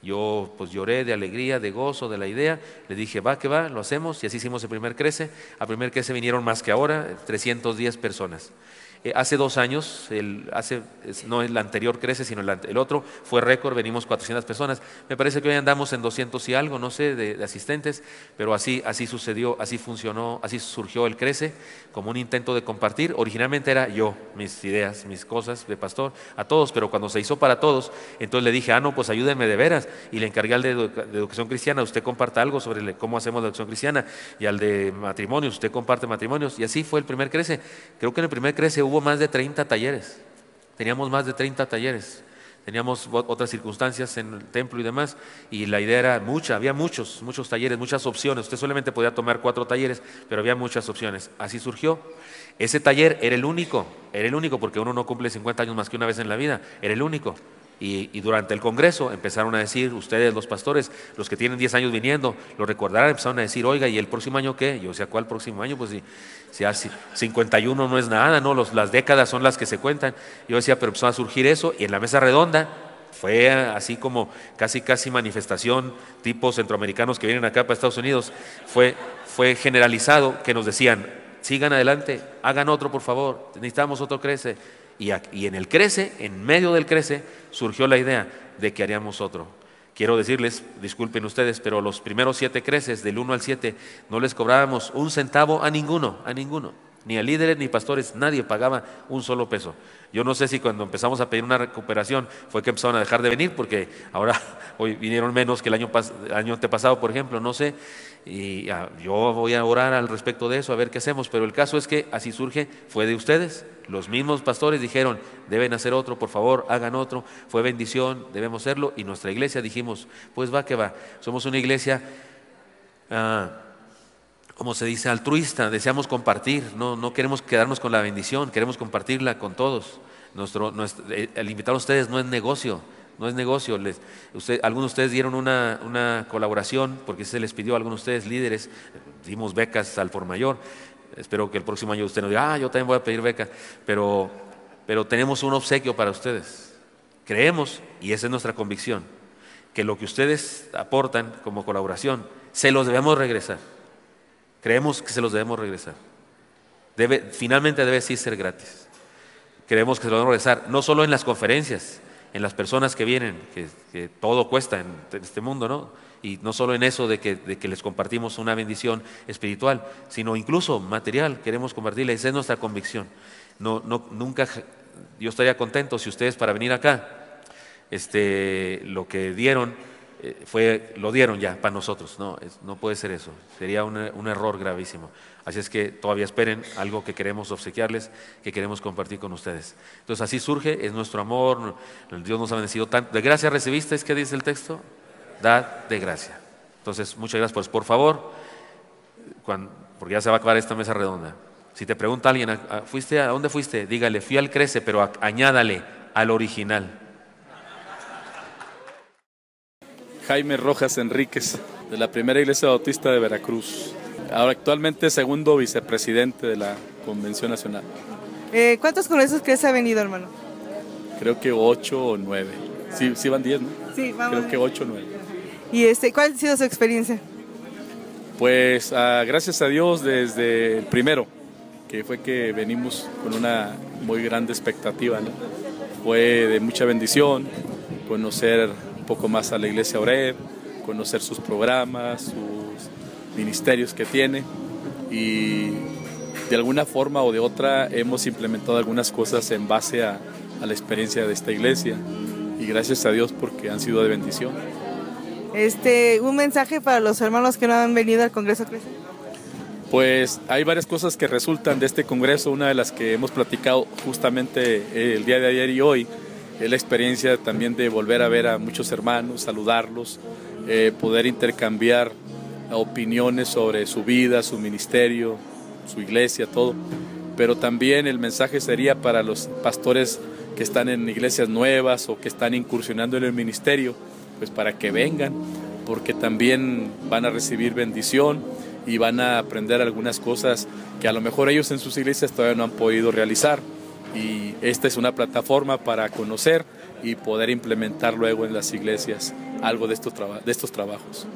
Yo pues lloré de alegría, de gozo, de la idea, le dije va que va, lo hacemos y así hicimos el primer crece. Al primer crece vinieron más que ahora, 310 personas. Hace 2 años, no el anterior crece, sino el otro, fue récord, venimos 400 personas. Me parece que hoy andamos en 200 y algo, no sé, de asistentes, pero así sucedió, así funcionó, así surgió el crece, como un intento de compartir. Originalmente era yo, mis ideas, mis cosas de pastor, a todos, pero cuando se hizo para todos, entonces le dije, no, pues ayúdenme de veras, y le encargué al de educación cristiana, usted comparta algo sobre cómo hacemos la educación cristiana, y al de matrimonios, usted comparte matrimonios, y así fue el primer crece. Creo que en el primer crece hubo más de 30 talleres, teníamos más de 30 talleres, teníamos otras circunstancias en el templo y demás, y la idea era había muchos talleres, muchas opciones, usted solamente podía tomar 4 talleres, pero había muchas opciones, así surgió. Ese taller era el único, porque uno no cumple 50 años más que una vez en la vida, era el único. Y durante el congreso empezaron a decir, ustedes los pastores, los que tienen 10 años viniendo, lo recordarán, empezaron a decir, oiga, ¿y el próximo año qué? Yo decía, ¿cuál próximo año? Pues si 51 no es nada, ¿no? Las décadas son las que se cuentan. Yo decía, pero empezó a surgir eso, y en la mesa redonda fue así como casi manifestación, tipo centroamericanos que vienen acá para Estados Unidos, fue generalizado, que nos decían, sigan adelante, hagan otro por favor, necesitamos otro crece. Y en el crece, en medio del crece, surgió la idea de que haríamos otro. Quiero decirles, disculpen ustedes, pero los primeros 7 creces, del 1 al 7, no les cobrábamos un centavo a ninguno, ni a líderes ni pastores, nadie pagaba un solo peso. Yo no sé si cuando empezamos a pedir una recuperación fue que empezaron a dejar de venir, porque ahora hoy vinieron menos que el año antepasado, por ejemplo, no sé. Y yo voy a orar al respecto de eso, a ver qué hacemos, pero el caso es que así surge, fue de ustedes, los mismos pastores dijeron, deben hacer otro, por favor, hagan otro, fue bendición, debemos hacerlo, y nuestra iglesia dijimos, pues va que va, somos una iglesia, como se dice, altruista, deseamos compartir, no queremos quedarnos con la bendición, queremos compartirla con todos. El invitar a ustedes no es negocio, no es negocio. Algunos de ustedes dieron una colaboración porque se les pidió a algunos de ustedes, líderes, dimos becas al por mayor. Espero que el próximo año usted nos diga, yo también voy a pedir beca, pero tenemos un obsequio para ustedes. Creemos, y esa es nuestra convicción, que lo que ustedes aportan como colaboración, se los debemos regresar. Creemos que se los debemos regresar. Finalmente debe sí ser gratis. Creemos que se lo debemos regresar, no solo en las conferencias, en las personas que vienen, que todo cuesta en este mundo, ¿no? Y no solo en eso de que les compartimos una bendición espiritual, sino incluso material, queremos compartirles, esa es nuestra convicción. Nunca, yo estaría contento si ustedes para venir acá, lo que dieron, lo dieron ya para nosotros. No puede ser eso, sería un error gravísimo. Así es que todavía esperen algo que queremos obsequiarles, que queremos compartir con ustedes. Entonces así surge, es nuestro amor, Dios nos ha bendecido tanto. ¿De gracia recibiste? ¿Qué dice el texto? Dad de gracia. Entonces muchas gracias. Pues por favor, porque ya se va a acabar esta mesa redonda, si te pregunta alguien, ¿a dónde fuiste? Dígale, fui al Crece, pero añádale al original. Jaime Rojas Enríquez, de la Primera Iglesia Bautista de Veracruz. Ahora actualmente segundo vicepresidente de la Convención Nacional. ¿Cuántos congresos crees ha venido, hermano? Creo que 8 o 9. Sí van 10, ¿no? Sí, vamos. Creo que 8 o 9. ¿Y cuál ha sido su experiencia? Pues gracias a Dios desde el primero, que fue que venimos con una muy grande expectativa, ¿no? Fue de mucha bendición conocer un poco más a la Iglesia Oreb, conocer sus programas, sus ministerios que tiene, y de alguna forma o de otra hemos implementado algunas cosas en base a la experiencia de esta iglesia, y gracias a Dios porque han sido de bendición. Un mensaje para los hermanos que no han venido al Congreso Crece. Pues hay varias cosas que resultan de este congreso. Una de las que hemos platicado justamente el día de ayer y hoy es la experiencia también de volver a ver a muchos hermanos, saludarlos, poder intercambiar opiniones sobre su vida, su ministerio, su iglesia, todo. Pero también el mensaje sería para los pastores que están en iglesias nuevas o que están incursionando en el ministerio, pues para que vengan, porque también van a recibir bendición y van a aprender algunas cosas que a lo mejor ellos en sus iglesias todavía no han podido realizar. Y esta es una plataforma para conocer y poder implementar luego en las iglesias algo de estos trabajos.